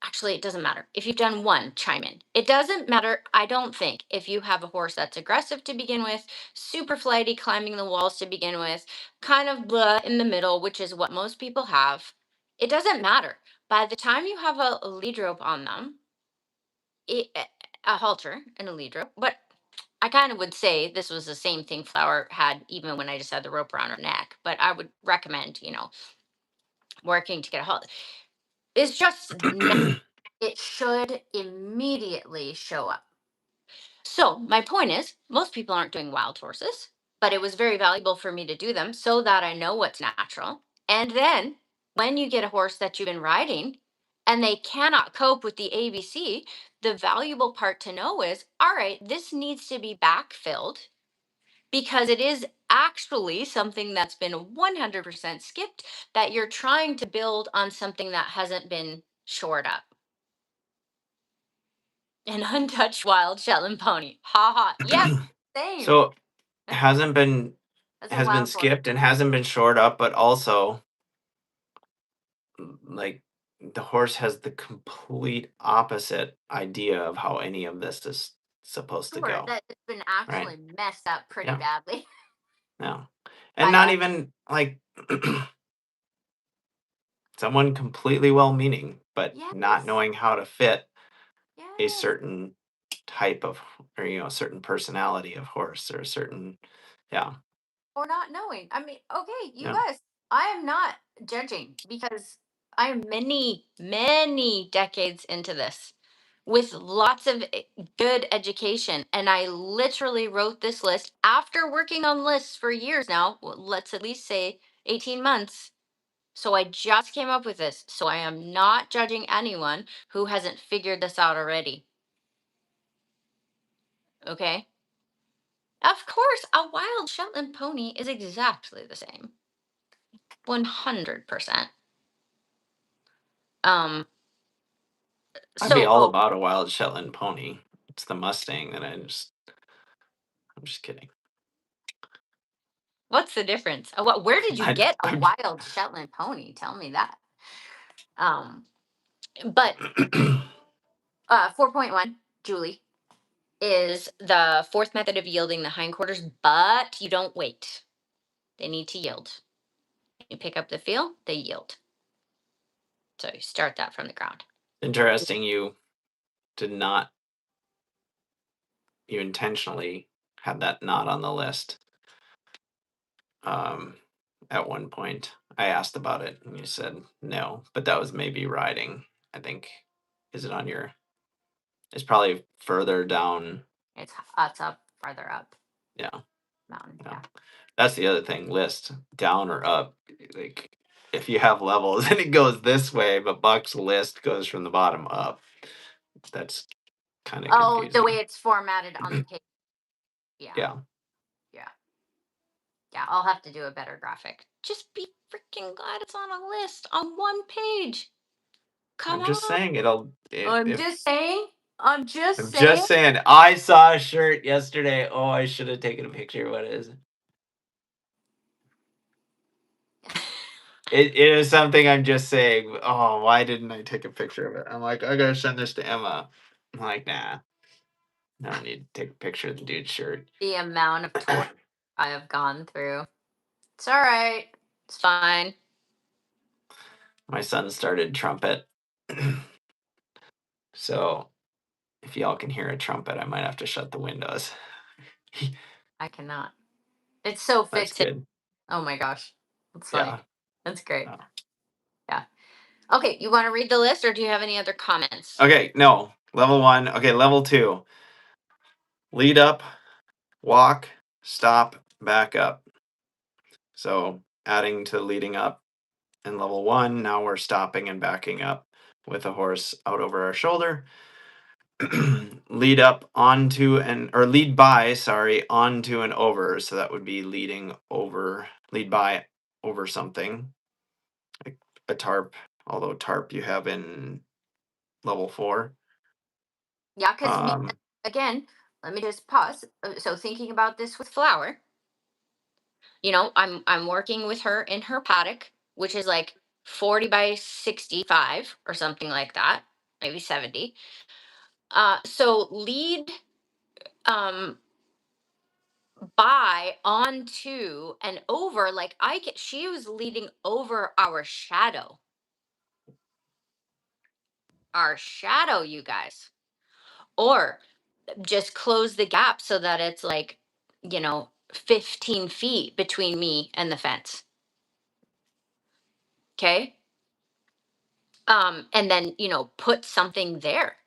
Actually, it doesn't matter. If you've done one, chime in. It doesn't matter, I don't think, if you have a horse that's aggressive to begin with, super flighty, climbing the walls to begin with, kind of blah in the middle, which is what most people have. It doesn't matter. By the time you have a lead rope on them, a halter and a lead rope, but I kind of would say this was the same thing Flower had even when I just had the rope around her neck. But I would recommend, working to get a halt. It's just it should immediately show up. So, my point is, most people aren't doing wild horses, but it was very valuable for me to do them so that I know what's natural. And then, when you get a horse that you've been riding and they cannot cope with the ABC, the valuable part to know is all right, this needs to be backfilled because it is actually something that's been 100% skipped that you're trying to build on something that hasn't been shored up. An untouched wild Shetland pony. Ha ha. Yes, same. So hasn't been As a has been wild horse. skipped and hasn't been shored up, but also like the horse has the complete opposite idea of how any of this is supposed to Sure, go, that it's been right? actually messed up pretty Yeah, badly no, and by not us. even like someone completely well-meaning, but not Yes, knowing how to fit a yes. certain type of, or a certain personality of horse, or a certain, yeah, Or not knowing. I mean, okay, you yeah. guys, I am not judging because I am many, many decades into this with lots of good education. And I literally wrote this list after working on lists for years now. Let's at least say 18 months. So I just came up with this. So I am not judging anyone who hasn't figured this out already. Okay. Of course, a wild Shetland pony is exactly the same. 100%. Um, I'd be so, all oh, about a wild Shetland pony. It's the Mustang that I'm just kidding. what's the difference? Where did you I, get a I wild Shetland pony? Tell me that. Um, but 4.1, Julie, is the fourth method of yielding the hindquarters, but you don't wait. They need to yield. You pick up the feel, they yield. So you start that from the ground. interesting did not, you intentionally had that not on the list. Um, at one point, I asked about it and you said no, but that was maybe riding. I think, is it on your? It's probably further down. It's up farther up Yeah. mountain. Yeah. Yeah. That's the other thing, list down or up. Like if you have levels and it goes this way, but Buck's list goes from the bottom up. That's kind of Oh, the way confusing. it's formatted on the page. Yeah. Yeah. Yeah. Yeah. I'll have to do a better graphic. Just be freaking glad it's on a list on one page. Come I'm just on. saying it'll I'm if just saying. I'm just I'm saying. just saying I saw a shirt yesterday. Oh, I should have taken a picture. What is it? It is something I'm just saying. Oh, why didn't I take a picture of it? I'm like, I gotta send this to Emma. I'm like, nah, I don't need to take a picture of the dude's shirt. The amount of torture I have gone through. It's all right. It's fine. My son started trumpet. So if y'all can hear a trumpet, I might have to shut the windows. I cannot. It's so That's fixing. good. Oh my gosh. That's funny. Yeah. That's great. Yeah. Yeah. Okay. You want to read the list or do you have any other comments? Okay, no. Level 1. Okay, level 2. Lead up, walk, stop, back up. So adding to leading up in level 1, now we're stopping and backing up with a horse out over our shoulder. Lead up onto and or lead by, sorry, onto and over. So that would be leading over, lead by over something like a tarp. Although tarp you have in level 4. Yeah. Because me, Um, again, let me just pause. So thinking about this with Flower, I'm working with her in her paddock, which is like 40 by 65 or something like that, maybe 70. So lead um by onto and over, like she was leading over our shadow, you guys, or just close the gap so that it's like 15 feet between me and the fence. Okay. And then put something there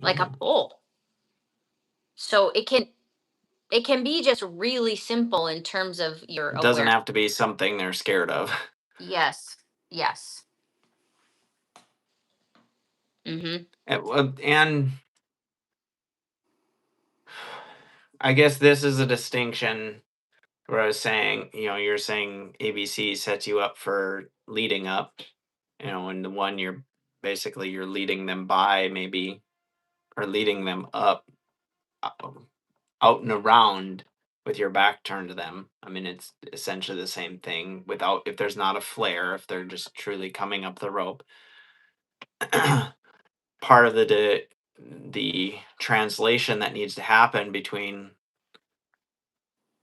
like a mhm. pole, so it can be just really simple in terms of your It doesn't awareness. have to be something they're scared of. Yes. Yes. Mm-hmm. And I guess this is a distinction where I was saying, you're saying ABC sets you up for leading up, and the one you're leading them by maybe or leading them up out and around with your back turned to them. I mean, it's essentially the same thing without if there's not a flare, if they're just truly coming up the rope. Part of the translation that needs to happen between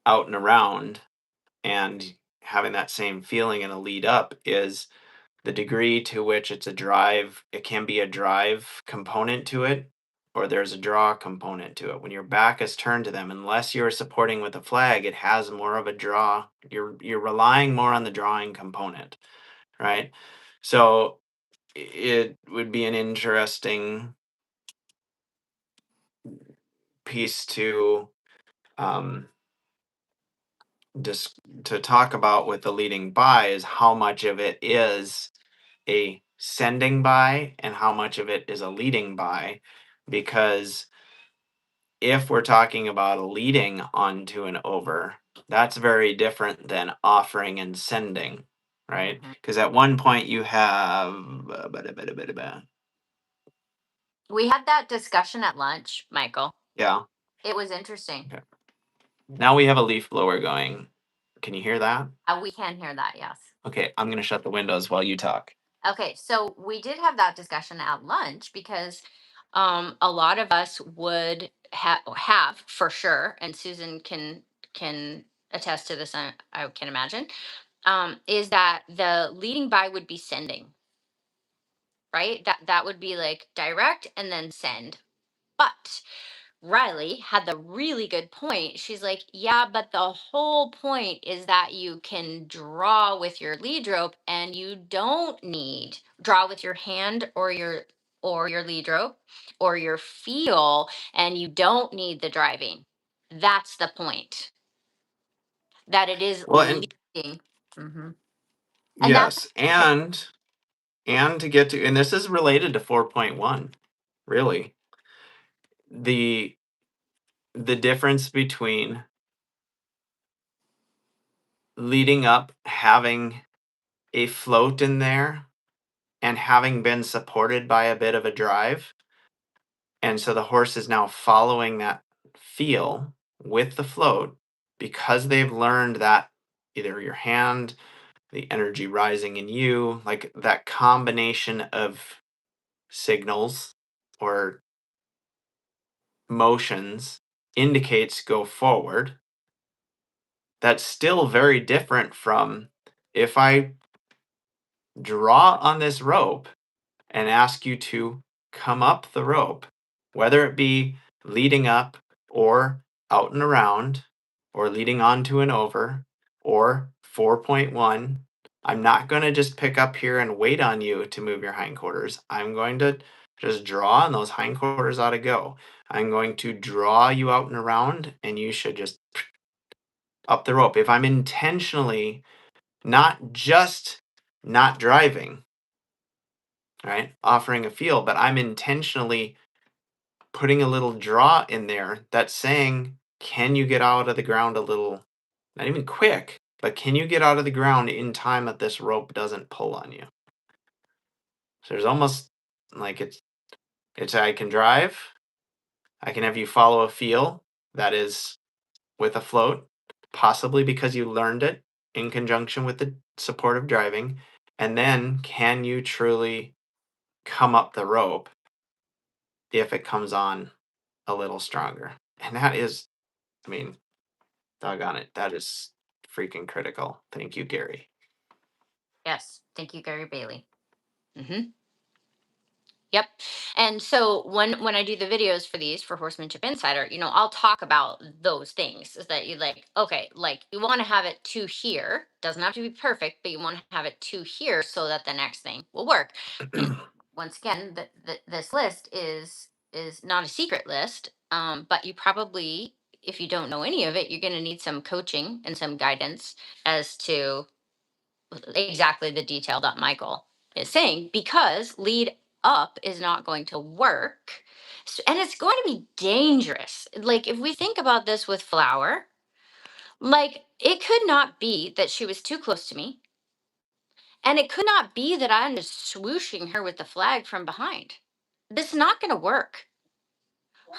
out and around and having that same feeling in a lead up is the degree to which it can be a drive component to it, or there's a draw component to it. When your back is turned to them, unless you're supporting with a flag, it has more of a draw. You're relying more on the drawing component, right? So it would be an interesting piece to um just to talk about with the leading by is how much of it is a sending by and how much of it is a leading by, because if we're talking about a leading onto an over, that's very different than offering and sending, right? Mhm. Because at one point you have We had that discussion at lunch, Michael. yeah, It was interesting. okay. Now we have a leaf blower going. Can you hear that? We can hear that, yes. Okay, I'm gonna shut the windows while you talk. Okay, so we did have that discussion at lunch because a lot of us would have for sure, and Susan can attest to this. I can imagine, is that the leading by would be sending, right? That would be like direct and then send. But Riley had the really good point. She's like, yeah, but the whole point is that you can draw with your lead rope and you don't need draw with your hand or your or your lead rope or your feel, and you don't need the driving. That's the point. That it is Well, and leading. Hmm. And that's yes, and to get to, and this is related to 4.1, really. The the difference between leading up, having a float in there, and having been supported by a bit of a drive. And so the horse is now following that feel with the float because they've learned that either your hand, the energy rising in you, like that combination of signals or motions indicates go forward. That's still very different from if I draw on this rope and ask you to come up the rope, whether it be leading up or out and around, or leading onto and over, or 4.1. I'm not going to just pick up here and wait on you to move your hindquarters. I'm going to just draw and those hindquarters ought to go. I'm going to draw you out and around, and you should just up the rope. If I'm intentionally not just not driving, right? Offering a feel, but I'm intentionally putting a little draw in there that's saying, can you get out of the ground a little, not even quick, but can you get out of the ground in time that this rope doesn't pull on you? So there's almost like it's I can drive, I can have you follow a feel that is with a float, possibly because you learned it in conjunction with the supportive driving, and then can you truly come up the rope if it comes on a little stronger. And that is, I mean, doggone it, that is freaking critical. Thank you, Gary. yes. Thank you, Gary Bailey. Hmm. Yep. And so when I do the videos for these for Horsemanship Insider, I'll talk about those things. Is that you like, okay, like you want to have it to here. Doesn't have to be perfect, but you want to have it to here so that the next thing will work. And once again, this list is not a secret list. But you probably, if you don't know any of it, you're going to need some coaching and some guidance as to exactly the detail that Michael is saying, because lead up is not going to work. And it's going to be dangerous. Like, if we think about this with Flower, like, it could not be that she was too close to me. And it could not be that I'm just swooshing her with the flag from behind. This is not going to work.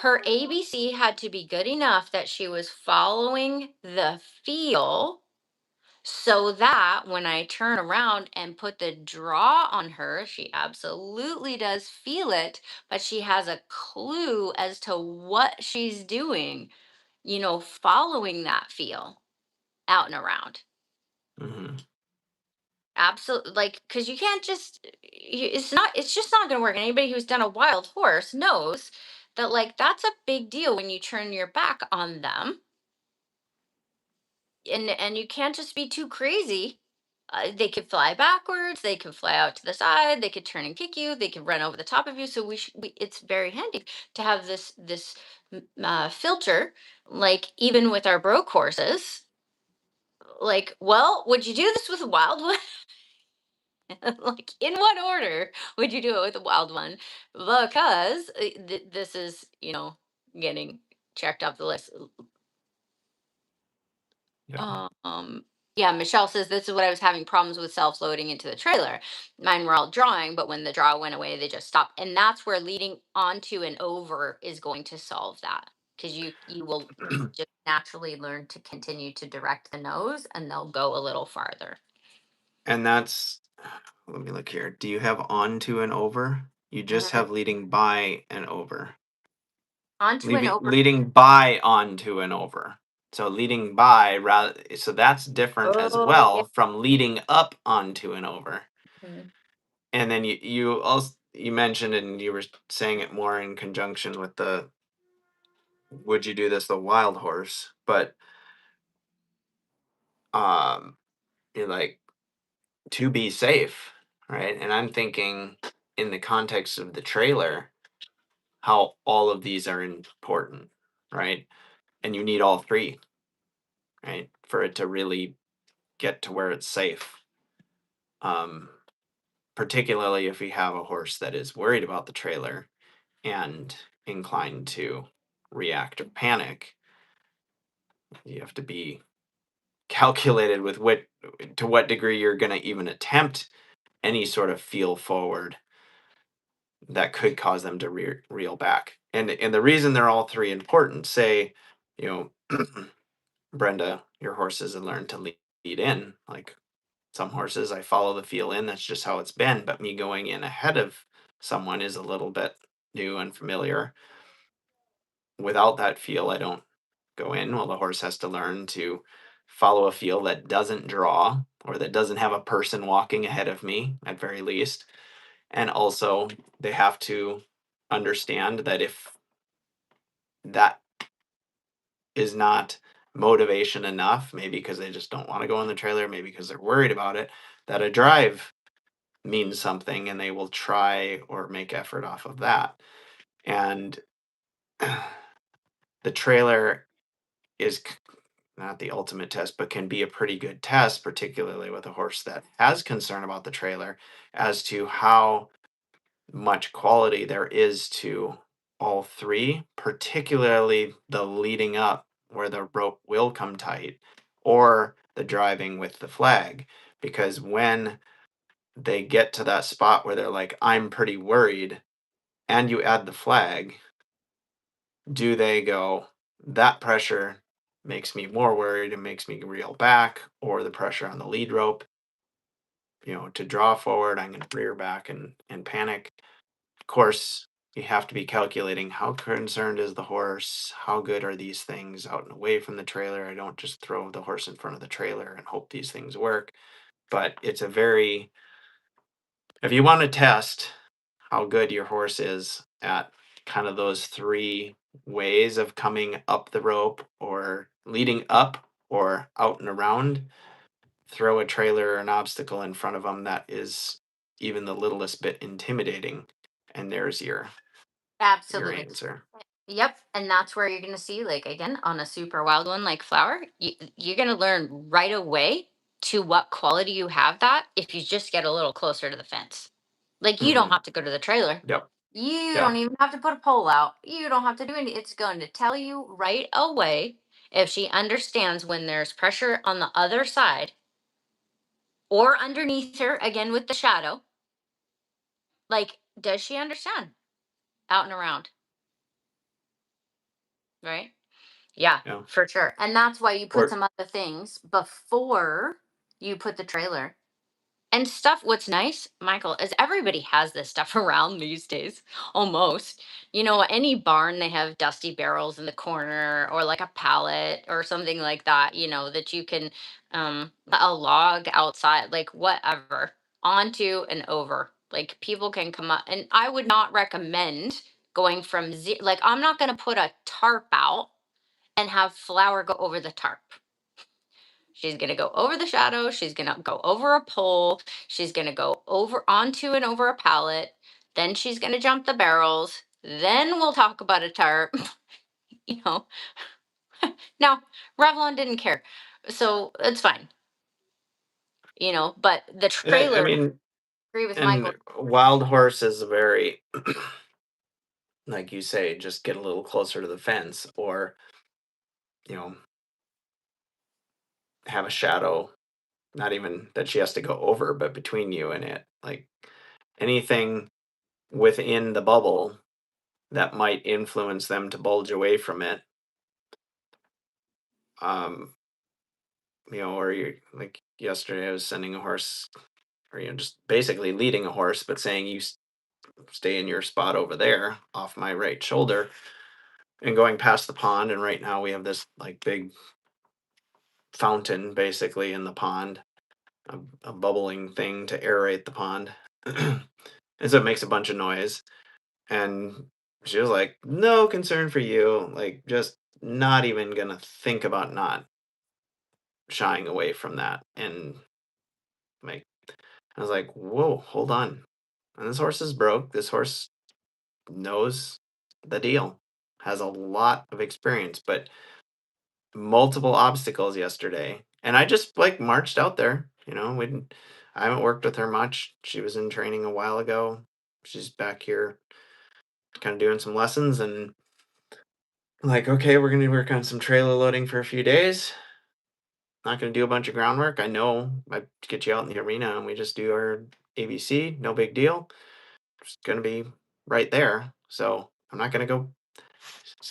Her ABC had to be good enough that she was following the feel, so that when I turn around and put the draw on her, she absolutely does feel it, but she has a clue as to what she's doing, following that feel out and around. Hmm. Absolutely. Like, because you can't just, it's just not going to work. Anybody who's done a wild horse knows that, like, that's a big deal when you turn your back on them. And you can't just be too crazy. They could fly backwards. They could fly out to the side. They could turn and kick you. They could run over the top of you. So it's very handy to have this filter. Like, even with our broke horses, like, well, would you do this with a wild one? Like, in what order would you do it with a wild one? Because this is, getting checked off the list. Yeah. Um, yeah, Michelle says this is what I was having problems with self-loading into the trailer. Mine were all drawing, but when the draw went away, they just stopped. And that's where leading onto and over is going to solve that. Because you will just naturally learn to continue to direct the nose, and they'll go a little farther. And that's, let me look here. Do you have on to and over? You just Mhm. have leading by and over. Onto and over. Leading by onto and over. So leading by rather, so that's different as Oh, yeah. well from leading up onto and over. Mhm. And then you also you mentioned, and you were saying it more in conjunction with the would you do this the wild horse, but you're like to be safe, right? And I'm thinking in the context of the trailer, how all of these are important, right? And you need all three, right, for it to really get to where it's safe. Um, Particularly if you have a horse that is worried about the trailer and inclined to react or panic, you have to be calculated with what degree you're going to even attempt any sort of feel forward that could cause them to reel back. And the reason they're all three important, say, you know, Brenda, your horses have learned to lead in. Like some horses, I follow the feel in. That's just how it's been. But me going in ahead of someone is a little bit new and familiar. Without that feel, I don't go in. Well, the horse has to learn to follow a feel that doesn't draw or that doesn't have a person walking ahead of me at very least. And also, they have to understand that if that is not motivation enough, maybe because they just don't want to go in the trailer, maybe because they're worried about it, that a drive means something and they will try or make effort off of that. And the trailer is not the ultimate test, but can be a pretty good test, particularly with a horse that has concern about the trailer, as to how much quality there is to all three, particularly the leading up where the rope will come tight or the driving with the flag. Because when they get to that spot where they're like, I'm pretty worried, and you add the flag, do they go, that pressure makes me more worried and makes me reel back, or the pressure on the lead rope, to draw forward, I'm going to rear back and panic. Of course, you have to be calculating how concerned is the horse, how good are these things out and away from the trailer. I don't just throw the horse in front of the trailer and hope these things work. But it's if you want to test how good your horse is at kind of those three ways of coming up the rope or leading up or out and around, throw a trailer or an obstacle in front of them that is even the littlest bit intimidating, and there's your Absolutely. answer. Yep, and that's where you're gonna see, like, again, on a super wild one like flower, you're gonna learn right away to what quality you have that if you just get a little closer to the fence. Like, you don't Hmm. have to go to the trailer. Yep. You Yeah. don't even have to put a pole out. You don't have to do anything. It's going to tell you right away if she understands when there's pressure on the other side or underneath her, again with the shadow. Like, does she understand out and around? Right? Yeah, Yeah. for sure. And that's why you put Or some other things before you put the trailer. And stuff, what's nice, Michael, is everybody has this stuff around these days, almost. Any barn, they have dusty barrels in the corner or like a pallet or something like that, that you can, a log outside, like whatever, onto and over. Like people can come up. And I would not recommend going from like, I'm not going to put a tarp out and have flour go over the tarp. She's going to go over the shadow. She's going to go over a pole. She's going to go over onto and over a pallet. Then she's going to jump the barrels. Then we'll talk about a tarp. you know. Now, Revlon didn't care. So it's fine. But the I trailer, mean, agree with Michael. and wild horse is very, like you say, just get a little closer to the fence, or you know, have a shadow. Not even that she has to go over, but between you and it, like anything within the bubble that might influence them to bulge away from it. Um, or you like yesterday, I was sending a horse, or just basically leading a horse, but saying you stay in your spot over there, off my right shoulder, and going past the pond. And right now we have this like big fountain basically in the pond, a bubbling thing to aerate the pond, and so it makes a bunch of noise. And she was like, "No concern for you, like just not even gonna think about not shying away from that." And like, I was like, "Whoa, hold on." and this horse is broke. This horse knows the deal, has a lot of experience, but multiple obstacles yesterday. And I just like marched out there. I haven't worked with her much. She was in training a while ago. She's back here kind of doing some lessons and like, okay, we're gonna work on some trailer loading for a few days. Not gonna do a bunch of groundwork. I know I get you out in the arena and we just do our ABC, no big deal. Just gonna be right there. So I'm not gonna go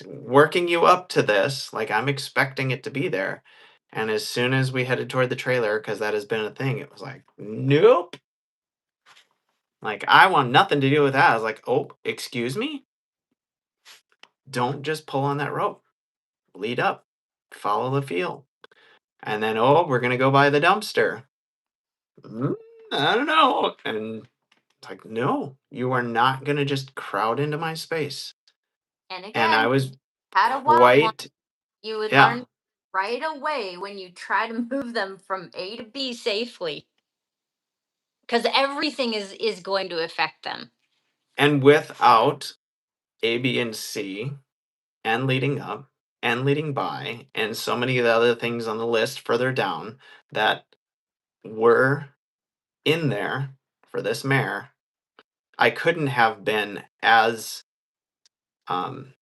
working you up to this. Like I'm expecting it to be there. And as soon as we headed toward the trailer, because that has been a thing, it was like, nope. Like I want nothing to do with that. I was like, oh, excuse me? Don't just pull on that rope. Lead up. Follow the feel. And then, oh, we're gonna go by the dumpster. "Mm, I don't know." And it's like, no, you are not gonna just crowd into my space. And And I again, was had a wild one, quite, you would yeah. learn right away when you try to move them from A to B safely, because everything is going to affect them. And without A, B, and C, and leading up, and leading by, and so many of the other things on the list further down that were in there for this mare, I couldn't have been as um,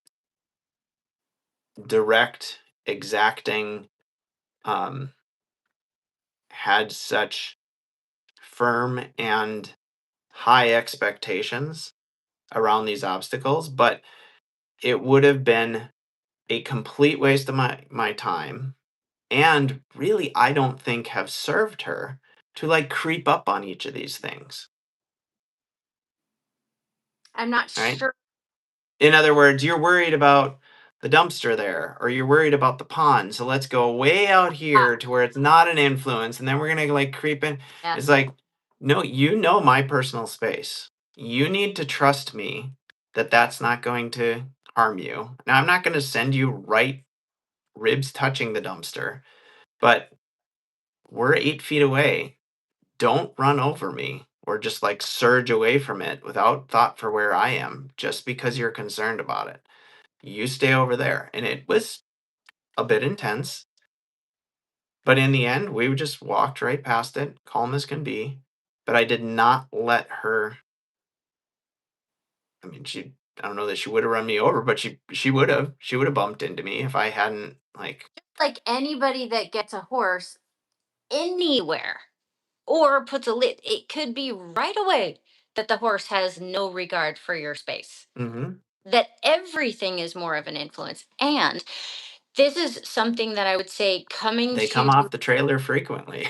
direct, exacting, um, had such firm and high expectations around these obstacles, but it would have been a complete waste of my time, and really I don't think have served her to like creep up on each of these things, I'm not right? sure. In other words, you're worried about the dumpster there, or you're worried about the pond. So let's go way out uh, here to where it's not an influence, and then we're gonna like creep in. yeah, It's like, no, you know my personal space. You need to trust me that that's not going to harm you. Now, I'm not going to send you right ribs touching the dumpster, but we're 8 feet away. Don't run over me or just like surge away from it without thought for where I am just because you're concerned about it. You stay over there. And it was a bit intense, but in the end, we just walked right past it, calm as can be. But I did not let her. I mean, I don't know that she would have run me over, but she would have. She would have bumped into me if I hadn't like. like anybody that gets a horse anywhere or puts a lid, it could be right away that the horse has no regard for your space. Mhm. That everything is more of an influence. And this is something that I would say coming They come to. off the trailer frequently.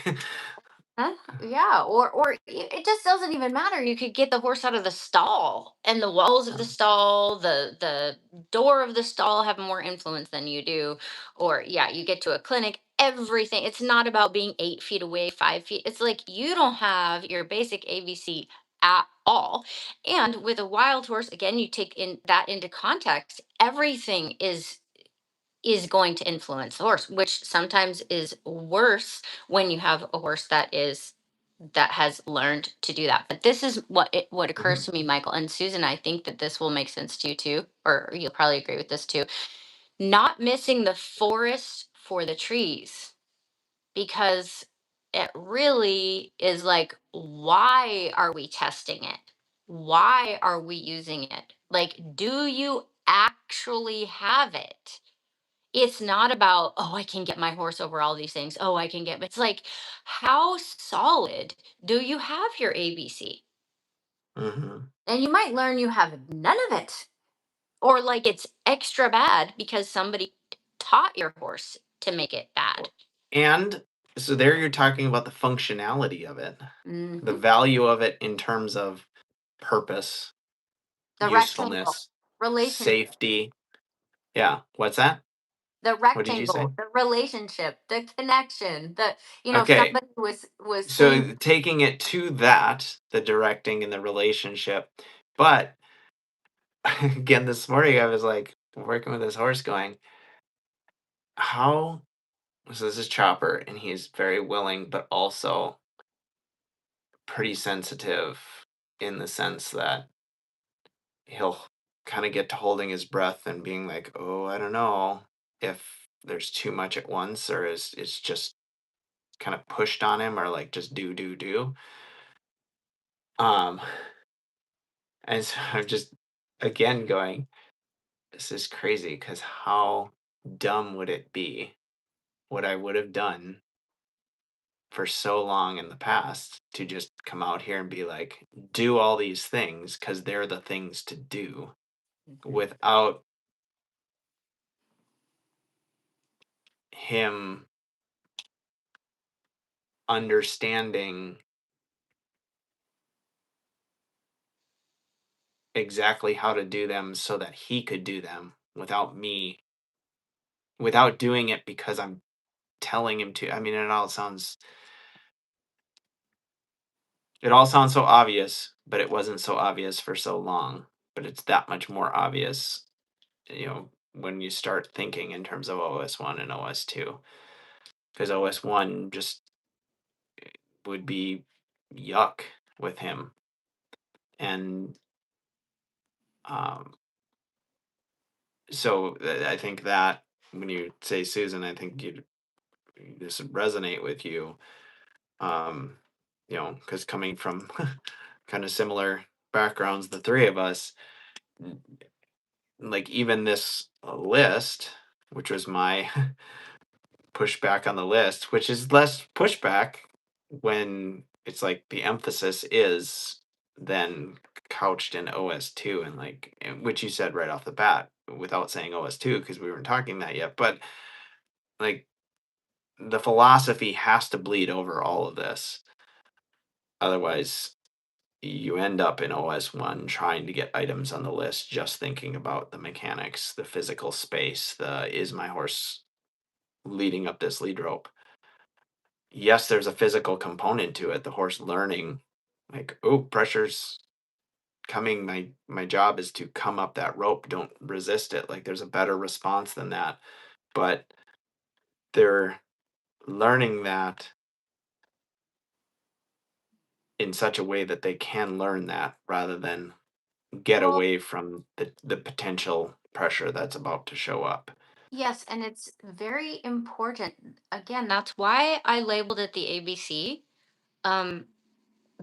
Huh? Yeah, or it just doesn't even matter. You could get the horse out of the stall, and the walls of the stall, the door of the stall have more influence than you do. Or yeah, you get to a clinic, everything. It's not about being 8 feet away, 5 feet. It's like you don't have your basic ABC at all. And with a wild horse, again, you take in that into context. Everything is going to influence the horse, which sometimes is worse when you have a horse that has learned to do that. But this is what occurs Mhm. to me, Michael and Susan. I think that this will make sense to you too, or you'll probably agree with this too. Not missing the forest for the trees, because it really is like, why are we testing it? Why are we using it? Like, do you actually have it? It's not about, oh, I can get my horse over all these things. Oh, I can get, it's like, how solid do you have your ABC? Mhm. And you might learn you have none of it, or like it's extra bad because somebody taught your horse to make it bad. And so there you're talking about the functionality of it, the Hmm. value of it in terms of purpose, The rectangle, usefulness, relationship, safety. Yeah. What's that? the What did you say? rectangle, the relationship, the connection, Okay. somebody was saying, So taking it to that, the directing and the relationship. But again, this morning I was like working with this horse going, how so this is Chopper and he's very willing but also pretty sensitive. in the sense that he'll kind of get to holding his breath and being like, "Oh, I don't know if there's too much at once or is it's just kind of pushed on him or like just do." Um, and so I'm just again going, this is crazy because how dumb would it be what I would have done for so long in the past to just come out here and be like, do all these things because they're the things to do without him understanding exactly how to do them so that he could do them without me, without doing it because I'm telling him to. I mean, it all sounds so obvious, but it wasn't so obvious for so long. But it's that much more obvious, when you start thinking in terms of OS1 and OS2. Because OS1 just would be yuck with him. And um, so I think that when you say Susan, I think this would resonate with you. Um, because coming from kind of similar backgrounds, the three of us, like even this list, which was my pushback on the list, which is less pushback when it's like the emphasis is then couched in OS2 and which you said right off the bat without saying OS2 because we weren't talking that yet, but like the philosophy has to bleed over all of this. Otherwise, you end up in OS1 trying to get items on the list, just thinking about the mechanics, the physical space, is my horse leading up this lead rope? Yes, there's a physical component to it. The horse learning, like, oh, pressure's coming. My job is to come up that rope. Don't resist it. Like there's a better response than that. But they're learning that in such a way that they can learn that rather than get Well, away from the potential pressure that's about to show up. yes, and it's very important. Again, that's why I labeled it the ABC, um,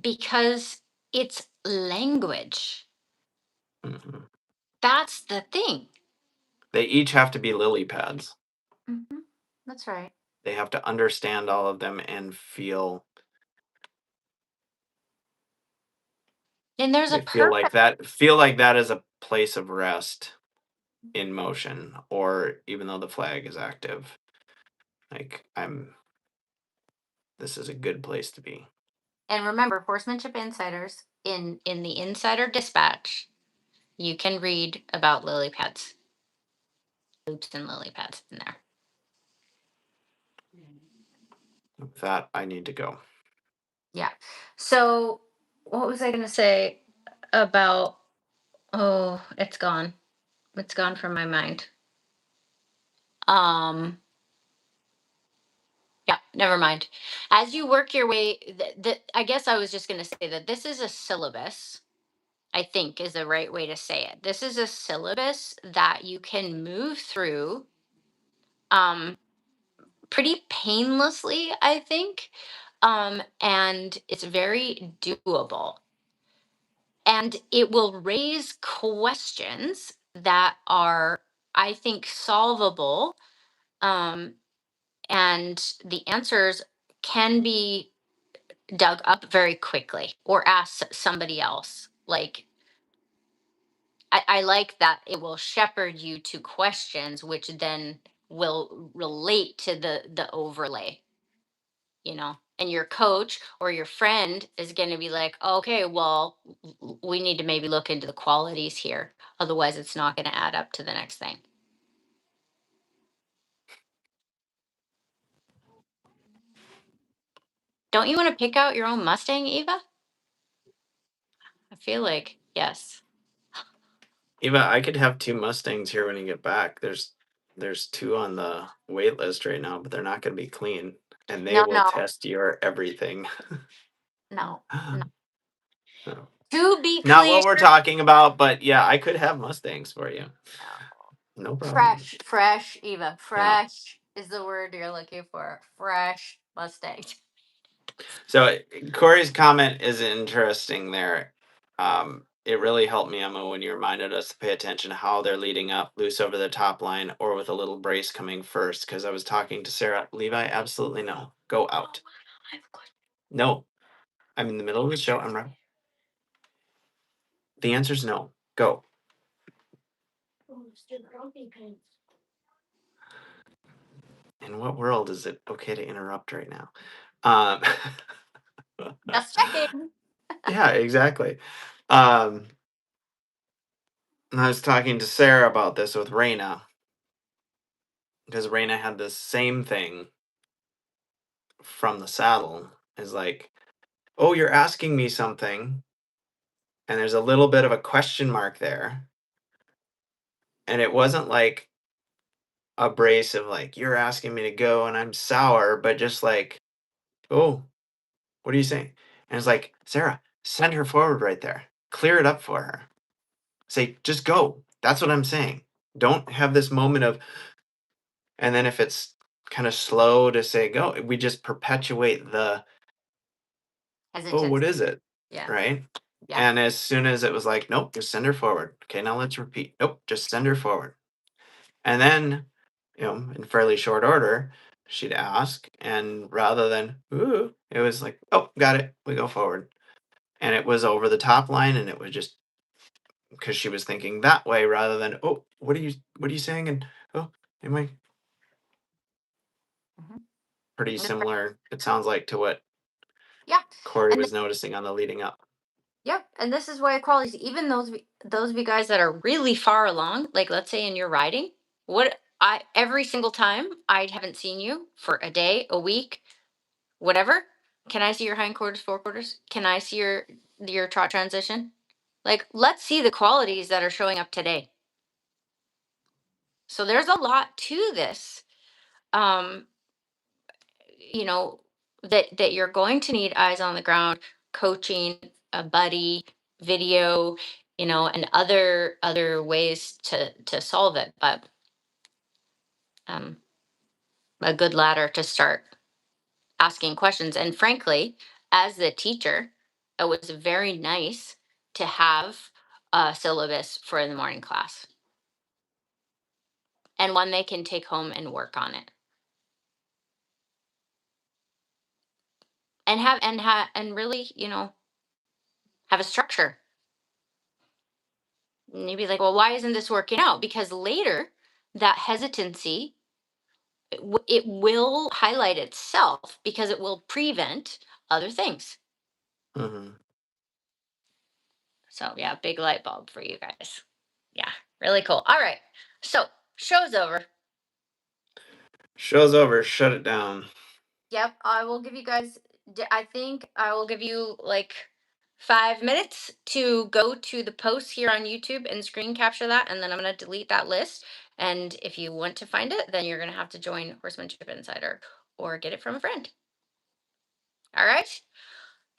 because it's language. Mhm. That's the thing. They each have to be lily pads. Hmm. That's right. They have to understand all of them and And there's a they feel like purpose. that is a place of rest in motion, or even though the flag is active, like this is a good place to be. And remember, horsemanship insiders in the insider dispatch, you can read about lily pads, loops and lily pads in there. With that, I need to go. Yeah. So what was I going to say about? Oh, it's gone. It's gone from my mind. Um. Yeah, never mind. As you work your way, I guess I was just going to say that this is a syllabus, I think is the right way to say it. This is a syllabus that you can move through um, pretty painlessly, I think. And it's very doable. And it will raise questions that are, I think, solvable. Um, and the answers can be dug up very quickly or ask somebody else. Like, I like that it will shepherd you to questions, which then will relate to the overlay, and your coach or your friend is going to be like, okay, well, we need to maybe look into the qualities here. Otherwise, it's not going to add up to the next thing. Don't you want to pick out your own Mustang, Eva? I feel like, yes. Eva, I could have two Mustangs here when you get back. There's two on the wait list right now, but they're not going to be clean, and they No, will no, test your everything. no, no. No. To be Not clear, what we're talking about, but yeah, I could have Mustangs for you. No problem. fresh, Eva. Yeah. Fresh is the word you're looking for. Fresh Mustang. So Corey's comment is interesting there. It really helped me, Emma, when you reminded us to pay attention to how they're leading up, loose over the top line or with a little brace coming first. Because I was talking to Sarah. Levi, absolutely no. Go out. No. I'm in the middle of the show. I'm right. The answer's no. Go. In what world is it okay to interrupt right now? Um, Just checking. yeah, exactly. And I was talking to Sarah about this with Raina because Raina had the same thing from the saddle. Is like, oh, you're asking me something, and there's a little bit of a question mark there, and it wasn't like abrasive, like you're asking me to go and I'm sour, but just like, oh, what are you saying? And it's like, Sarah, send her forward right there. Clear it up for her. Say, just go. That's what I'm saying. Don't have this moment of, and then if it's kind of slow to say go, we just perpetuate the, oh, Hesitant. what is it? Yeah. Right? Yeah. And as soon as it was like, nope, just send her forward. Okay, now let's repeat. Nope, just send her forward. And then, in fairly short order, she'd ask, and rather than, ooh, it was like, oh, got it. We go forward. And it was over the top line, and it was just because she was thinking that way rather than, oh, what are you saying? And oh, am I Mhm. pretty That's right. similar, it sounds like, to what Yeah. Corey And was noticing on the leading up. yep, and this is why qualities, even those of you guys that are really far along, like let's say in your riding, what I every single time I haven't seen you for a day, a week, whatever. Can I see your hindquarters, forequarters? Can I see your trot transition? Like, let's see the qualities that are showing up today. So there's a lot to this. Um, you know, that you're going to need eyes on the ground, coaching, a buddy, video, and other ways to solve it. But um, a good ladder to start asking questions. And frankly, as the teacher, it was very nice to have a syllabus for the morning class and one they can take home and work on it and and really, have a structure. And you'd be like, well, why isn't this working out? Because later, that hesitancy, it will highlight itself because it will prevent other things. Hmm. So, yeah, big light bulb for you guys. Yeah, really cool. All right. So, show's over. Show's over. Shut it down. Yep, I will give you guys, I think I will give you like 5 minutes to go to the post here on YouTube and screen capture that. And then I'm going to delete that list. And if you want to find it, then you're going to have to join Horsemanship Insider or get it from a friend. All right.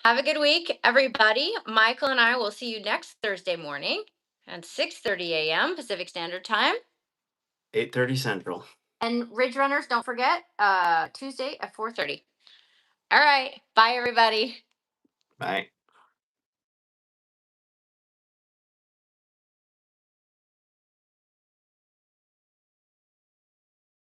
Have a good week, everybody. Michael and I will see you next Thursday morning at 6:30 a.m. Pacific Standard Time. 8:30 Central. And Ridge Runners, don't forget, Tuesday at 4:30. All right. Bye, everybody. Bye.